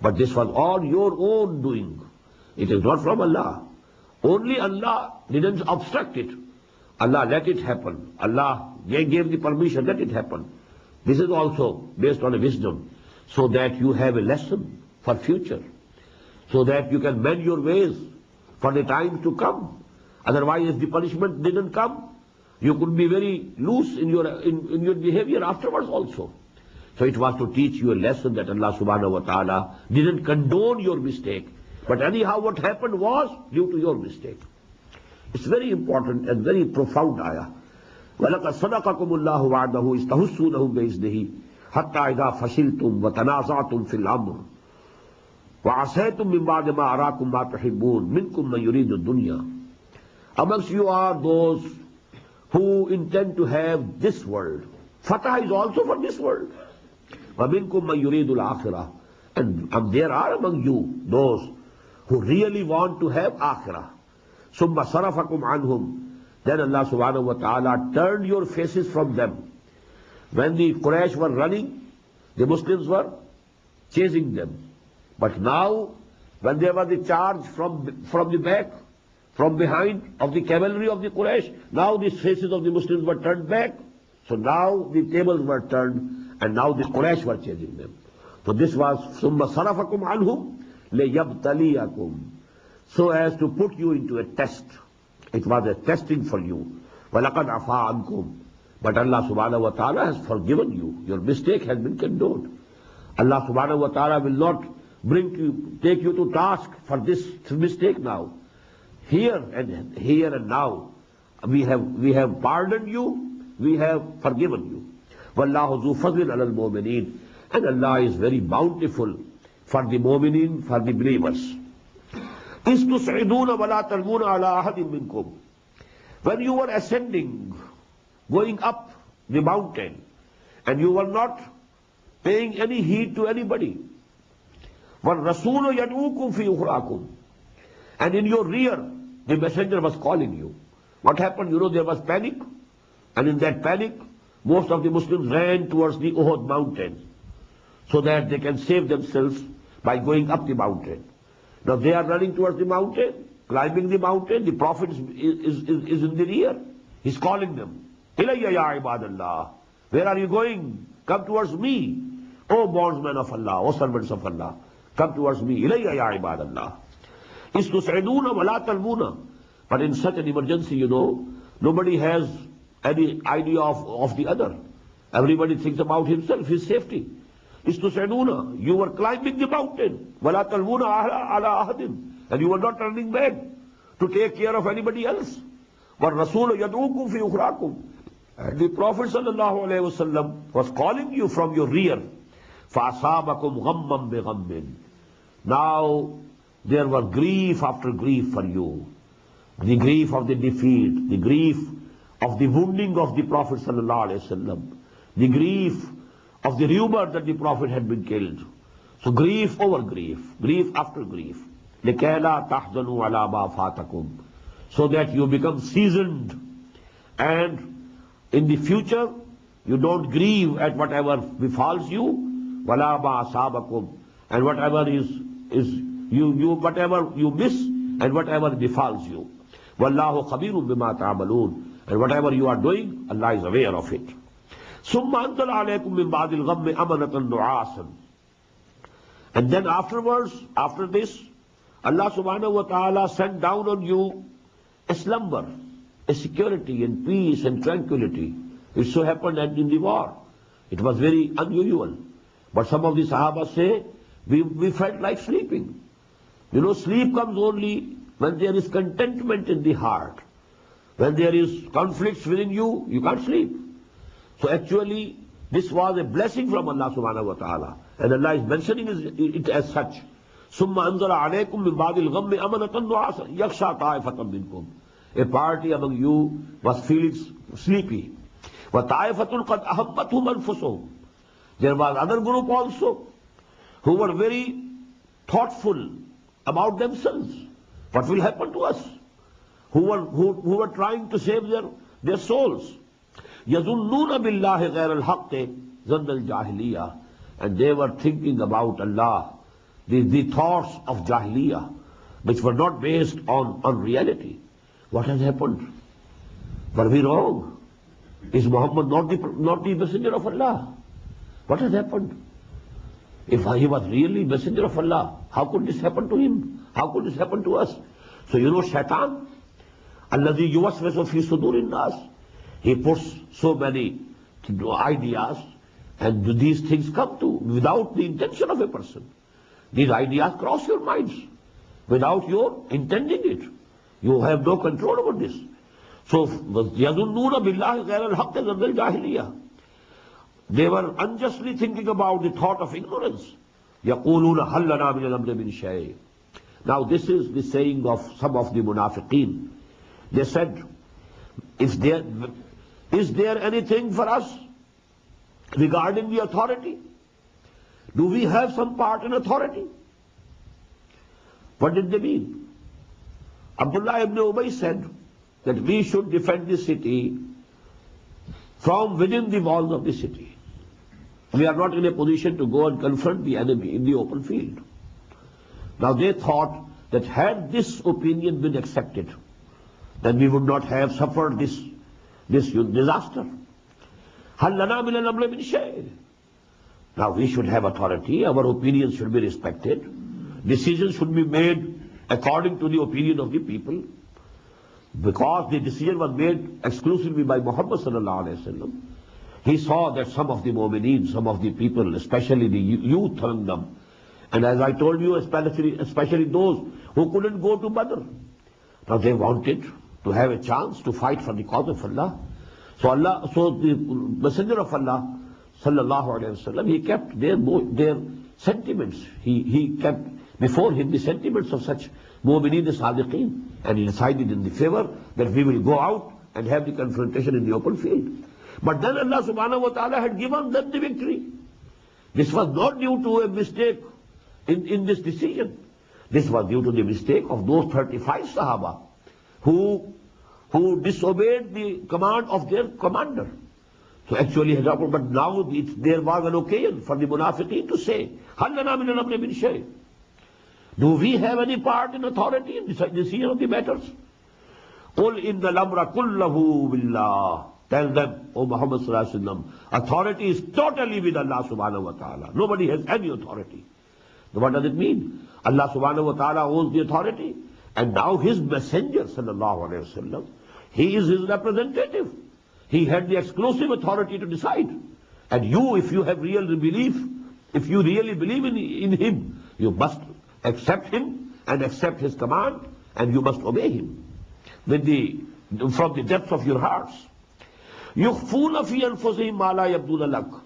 But this was all your own doing. It is not from Allah. Only Allah didn't obstruct it. Allah let it happen. Allah gave the permission, let it happen. This is also based on a wisdom, so that you have a lesson for future, so that you can mend your ways for the time to come. Otherwise, if the punishment didn't come, you could be very loose in your behavior afterwards also. So it was to teach you a lesson that Allah subhanahu wa ta'ala didn't condone your mistake. But anyhow, what happened was due to your mistake. It's very important and very profound ayah. وَلَقَدْ صَدَقَكُمُ اللَّهُ وَعْدَهُ إِسْتَحُسُّونَهُمْ بِإِذْنِهِ حَتَّى إِذَا فَشِلْتُمْ وَتَنَازَعْتُمْ فِي الْأَمْرِ وَعَصَيْتُمْ مِنْ بَعْدِ مَا أَرَاكُمْ مَا تُحِبُّونَ مِنْكُمْ مَنْ يُرِيدُ الدُّنْيَا. Amongst you are those who intend to have this world. Fatah is also for this world. وَمِنْكُمْ مَنْ يُرِيدُ الْآخِرَةِ. And there are among you those who really want to have akhirah. ثُمَّ صَرَفَكُمْ عَنْهُمْ. Then Allah subhanahu wa ta'ala turned your faces from them. When the Quraysh were running, the Muslims were chasing them. But now, when there was the charge from the back, from behind of the cavalry of the Quraysh, now the faces of the Muslims were turned back. So now the tables were turned, and now the Quraysh were chasing them. So this was ثُمَّ صَرَفَكُمْ عَنْهُمْ لِيَبْتَلِيَكُمْ. So as to put you into a test. It was a testing for you. وَلَقَدْ عَفَا عَنْكُمْ. But Allah subhanahu wa ta'ala has forgiven you. Your mistake has been condoned. Allah subhanahu wa ta'ala will not take you to task for this mistake now. Here and now, we have pardoned you, we have forgiven you. وَاللَّهُ ذُو فَضْلٍ عَلَى الْمُؤْمِنِينَ. And Allah is very bountiful for the mu'mineen, for the believers. إِسْتُسْعِدُونَ وَلَا تَلْمُونَ عَلَىٰ أَحَدٍ مِّنْكُمْ. When you were ascending, going up the mountain, and you were not paying any heed to anybody, وَالرَّسُولُ يَدْعُوكُمْ فِي أُخْرَاكُمْ. And in your rear, the messenger was calling you. What happened? There was panic, and in that panic, most of the Muslims ran towards the Uhud mountain, so that they can save themselves by going up the mountain. Now they are running towards the mountain, climbing the mountain. The Prophet is in the rear. He's calling them. Ilayya ya ibadallah. Where are you going? Come towards me. O bondsmen of Allah, O servants of Allah. Come towards me. Ilayya ya ibadallah. Istus'iduna wa la talmuna. But in such an emergency, nobody has any idea of the other. Everybody thinks about himself, his safety. Istus'iduna. You were climbing the mountain. Wa la talmuna ala ahadin. And you were not turning back to take care of anybody else. وَالرَّسُولُ يَدْعُوكُمْ فِي أُخْرَاكُمْ. And the Prophet ﷺ was calling you from your rear. فَأَصَابَكُمْ غَمًّا بِغَمٍّ. Now there was grief after grief for you. The grief of the defeat, the grief of the wounding of the Prophet ﷺ, the grief of the rumor that the Prophet had been killed. So grief over grief, grief after grief. لِكَيْ لَا تَحْزَنُوا عَلَى مَا فَاتَكُمْ. So that you become seasoned, and in the future you don't grieve at whatever befalls you, وَلَا مَا أَصَابَكُمْ. And whatever whatever you miss and whatever befalls you. وَاللَّهُ خَبِيرٌ بِمَا تَعْمَلُونَ. And whatever you are doing, Allah is aware of it. ثُمَّ أَنزَلَ عَلَيْكُمْ مِنْ بَعْدِ الْغَمِّ أَمَنَةً نُعَاسًا. And then afterwards, after this, Allah subhanahu wa ta'ala sent down on you a slumber, a security and peace and tranquility. It so happened that in the war, it was very unusual. But some of the Sahaba say we felt like sleeping. You know, sleep comes only when there is contentment in the heart. When there is conflicts within you, you can't sleep. So actually, this was a blessing from Allah subhanahu wa ta'ala. And Allah is mentioning it as such. ثُمَّ أَنزَلَ عَلَيْكُم مِّن بَعْدِ الْغَمِّ أَمَنَةً نُعَاسًا يَغْشَىٰ طَائِفَةً مِّنكُمْ. A party among you was feeling sleepy. وَطَائِفَةٌ قَدْ أَهَمَّتْهُمْ أَنفُسُهُمْ. There was other group also who were very thoughtful about themselves. What will happen to us? Who were trying to save their souls. يَظُنُّونَ بِاللَّهِ غَيْرَ الْحَقِّ ظَنَّ الْجَاهِلِيَّةِ. And they were thinking about Allah, the thoughts of Jahiliyyah, which were not based on reality. What has happened? Were we wrong? Is Muhammad not the messenger of Allah? What has happened? If he was really messenger of Allah, how could this happen to him? How could this happen to us? So you know Shaitan, الَّذِي يُوَسْوِسُ فِي صُدُورِ النَّاسِ. He puts so many ideas, and these things come to without the intention of a person. These ideas cross your minds without your intending it. You have no control over this. So, يَظُنُّونَ بِاللَّهِ غَيْرَ الْحَقِّ ظَنَّ الْجَاهِلِيَّةِ. They were unjustly thinking about the thought of ignorance. يَقُولُونَ هَلْ لَنَا مِنَ الْأَمْرِ مِنْ شَيْءٍ. Now this is the saying of some of the munafiqeen. They said, is there anything for us regarding the authority? Do we have some part in authority? What did they mean? Abdullah ibn Ubay said that we should defend the city from within the walls of the city. We are not in a position to go and confront the enemy in the open field. Now they thought that had this opinion been accepted, then we would not have suffered this disaster. هَلْ لَنَا مِنَ الْأَمْرِ مِنْ شَيْءٍ. Now we should have authority, our opinions should be respected, decisions should be made according to the opinion of the people, because the decision was made exclusively by Muhammad sallallahu alaihi wasallam. He saw that some of the mu'mineen, some of the people, especially the youth among them, and as I told you, especially those who couldn't go to Badr, now they wanted to have a chance to fight for the cause of Allah. So the Messenger of Allah sallallahu alaihi wasallam, he kept their sentiments. He kept before him the sentiments of such mu'mineen sadiqeen, and he decided in the favor that we will go out and have the confrontation in the open field. But then Allah subhanahu wa ta'ala had given them the victory. This was not due to a mistake in this decision. This was due to the mistake of those 35 Sahaba who disobeyed the command of their commander. So actually, but now there was an occasion for the munafiqeen to say, هَلْ لَنَا مِنَ الْأَمْرِ مِنْ شَيْءٍ. Do we have any part in authority in the decision of the matters? قُلْ إِنَّ الْأَمْرَ كُلَّهُ بِاللَّهِ. Tell them, O Muhammad sallallahu alaihi wasallam, authority is totally with Allah subhanahu wa ta'ala. Nobody has any authority. So what does it mean? Allah subhanahu wa ta'ala owns the authority, and now his messenger sallallahu alaihi wasallam, he is his representative. He had the exclusive authority to decide. And you, if you have real belief, if you really believe in him, you must accept him and accept his command, and you must obey him from the depths of your hearts. يُخْفُونَ فِي أَنفُسِهِمْ مَا لَا يَبْدُونَ لَكَ.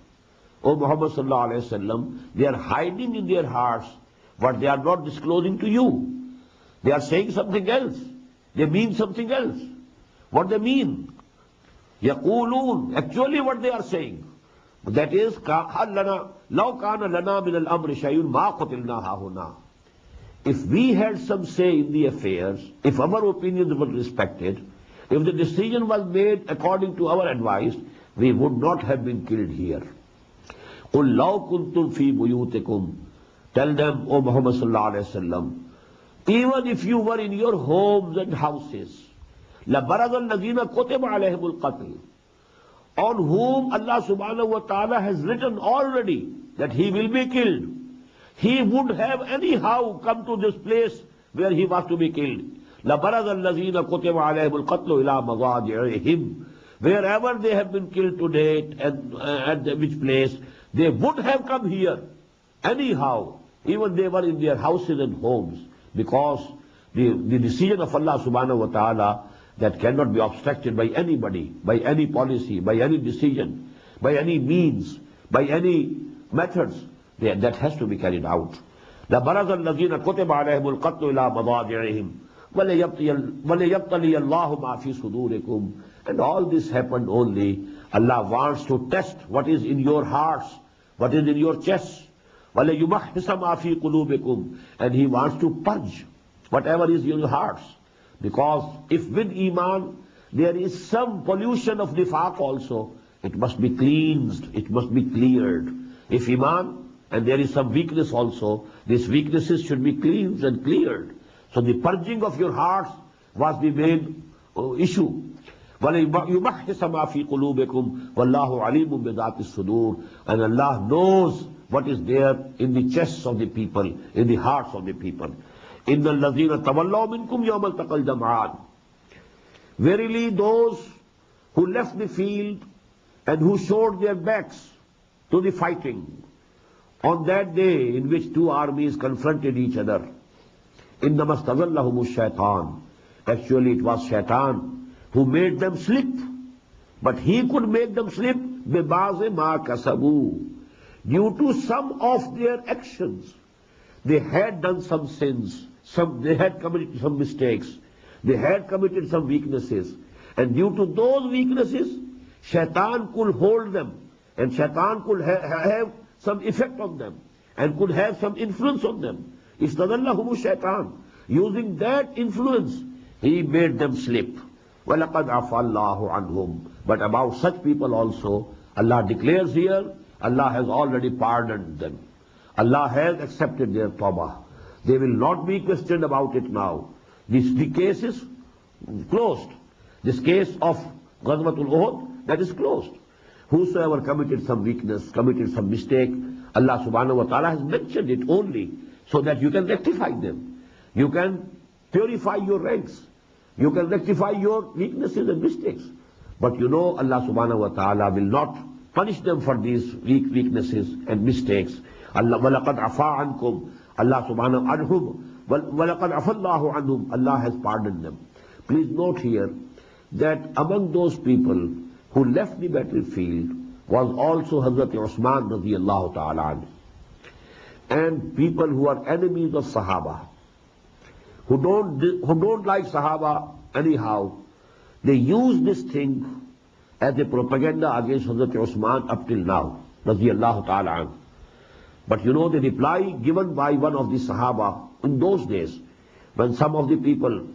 O Muhammad sallallahu alayhi wa sallam, they are hiding in their hearts what they are not disclosing to you. They are saying something else. They mean something else. What they mean? يَقُولُونَ. Actually what they are saying, that is, لَوْ كَانَ لَنَا مِنَ الْأَمْرِ شَيْءٌ مَا قُتِلْنَا هَاهُنَا. If we had some say in the affairs, if our opinions were respected, if the decision was made according to our advice, we would not have been killed here. قُلْ لَوْ كُنْتُمْ فِي بُيُوتِكُمْ. Tell them, O Muhammad sallallahu alayhi wa sallam, even if you were in your homes and houses, لَبَرَزَ الَّذِينَ كُتِبَ عَلَيْهِمُ الْقَتْلِ. On whom Allah subhanahu wa ta'ala has written already that he will be killed, he would have anyhow come to this place where he was to be killed. لَبَرَزَ الَّذِينَ كُتِبَ عَلَيْهِمُ الْقَتْلُ إِلَى مَضَاجِعِهِمْ. Wherever they have been killed to date and at which place, they would have come here anyhow Even they were in their houses and homes, because the decision of Allah subhanahu wa ta'ala that cannot be obstructed by anybody, by any policy, by any decision, by any means, by any methods, that has to be carried out. لَبَرَزَ الَّذِينَ كُتِبَ عَلَيْهِمُ الْقَتْلُ إِلَىٰ مَضَاجِعِهِمْ وَلِيَبْتَلِيَ اللَّهُ مَا فِي صُدُورِكُمْ. And all this happened only, Allah wants to test what is in your hearts, what is in your chests. وَلِيُمَحِّصَ مَا فِي قُلُوبِكُمْ. And He wants to purge whatever is in your hearts. Because if with Iman there is some pollution of nifaq also, it must be cleansed, it must be cleared. If Iman and there is some weakness also, these weaknesses should be cleansed and cleared. So the purging of your hearts was the main issue. وَلِيُمَحِّصَ مَا فِي قُلُوبِكُمْ وَاللَّهُ عَلِيمٌ بِذَاتِ الصُّدُورِ. And Allah knows what is there in the chests of the people, in the hearts of the people. إِنَّ الَّذِينَ تَوَلَّوْا مِنْكُمْ يَوْمَ الْتَقَى الْجَمْعَانِ. Verily those who left the field and who showed their backs to the fighting on that day in which two armies confronted each other, إِنَّمَا اسْتَزَلَّهُمُ الشَّيْطَانِ. Actually it was Shaitan who made them slip, but he could make them slip بِبَعْضِ مَا كَسَبُوا, due to some of their actions. They had done some sins, they had committed some mistakes, they had committed some weaknesses, and due to those weaknesses, Shaitan could hold them, and Shaitan could have some effect on them, and could have some influence on them. Istadallahum Shaitan. Using that influence, he made them slip. وَلَقَدْ عَفَى اللَّهُ عَنْهُمْ. But about such people also, Allah declares here, Allah has already pardoned them. Allah has accepted their tawbah. They will not be questioned about it now. The case is closed. This case of Ghazwatul Uhud, that is closed. Whosoever committed some weakness, committed some mistake, Allah subhanahu wa ta'ala has mentioned it only so that you can rectify them. You can purify your ranks. You can rectify your weaknesses and mistakes. But you know Allah subhanahu wa ta'ala will not punish them for these weaknesses and mistakes. Allah وَلَقَدْ عَفَا عَنْكُمْ. Allah subhanahu wa ta'ala وَلَقَدْ عَفَا اللَّهُ عَنْهُمْ. Allah has pardoned them. Please note here that among those people who left the battlefield was also Hazrat Usman radiyallahu ta'ala anhu. And people who are enemies of Sahaba, who don't like Sahaba anyhow, they use this thing as a propaganda against Hazrat Usman up till now, radiyallahu ta'ala anhu. But you know the reply given by one of the Sahaba in those days, when some of the people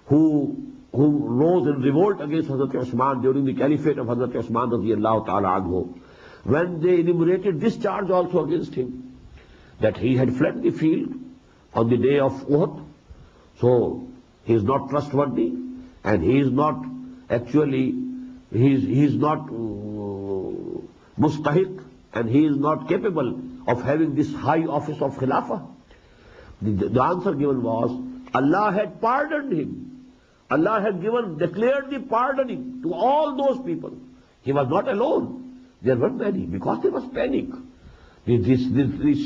who rose in revolt against Hazrat Usman during the caliphate of Hazrat Usman radiyallahu ta'ala anhu, when they enumerated this charge also against him, that he had fled the field on the day of Uhud, so he is not trustworthy, and he is not actually, he is not mustahiq, and he is not capable of having this high office of Khilafah. The answer given was, Allah had pardoned him. Allah had declared the pardoning to all those people. He was not alone. There were many, because there was panic. This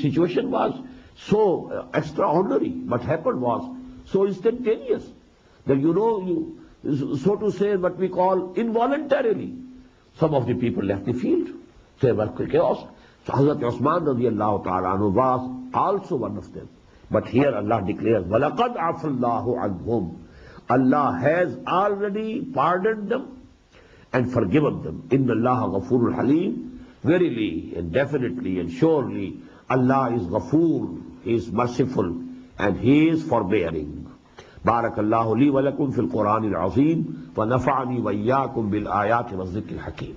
situation was so extraordinary. What happened was so instantaneous that so to say, what we call involuntarily, some of the people left the field. There was chaos. So Hazrat Usman radiyallahu ta'ala anhu was also one of them. But here Allah declares, وَلَقَدْ عَفَى اللَّهُ عَنْهُمْ. Allah has already pardoned them and forgiven them. Inna Allah Ghafurul Halim. Verily and definitely and surely Allah is Ghafoor, He is merciful and He is forbearing. Barakallahu li wa lakum fil Quran al-Azim wa nafa'ani wa iyyakum bil ayati wa dhikr al-Hakim.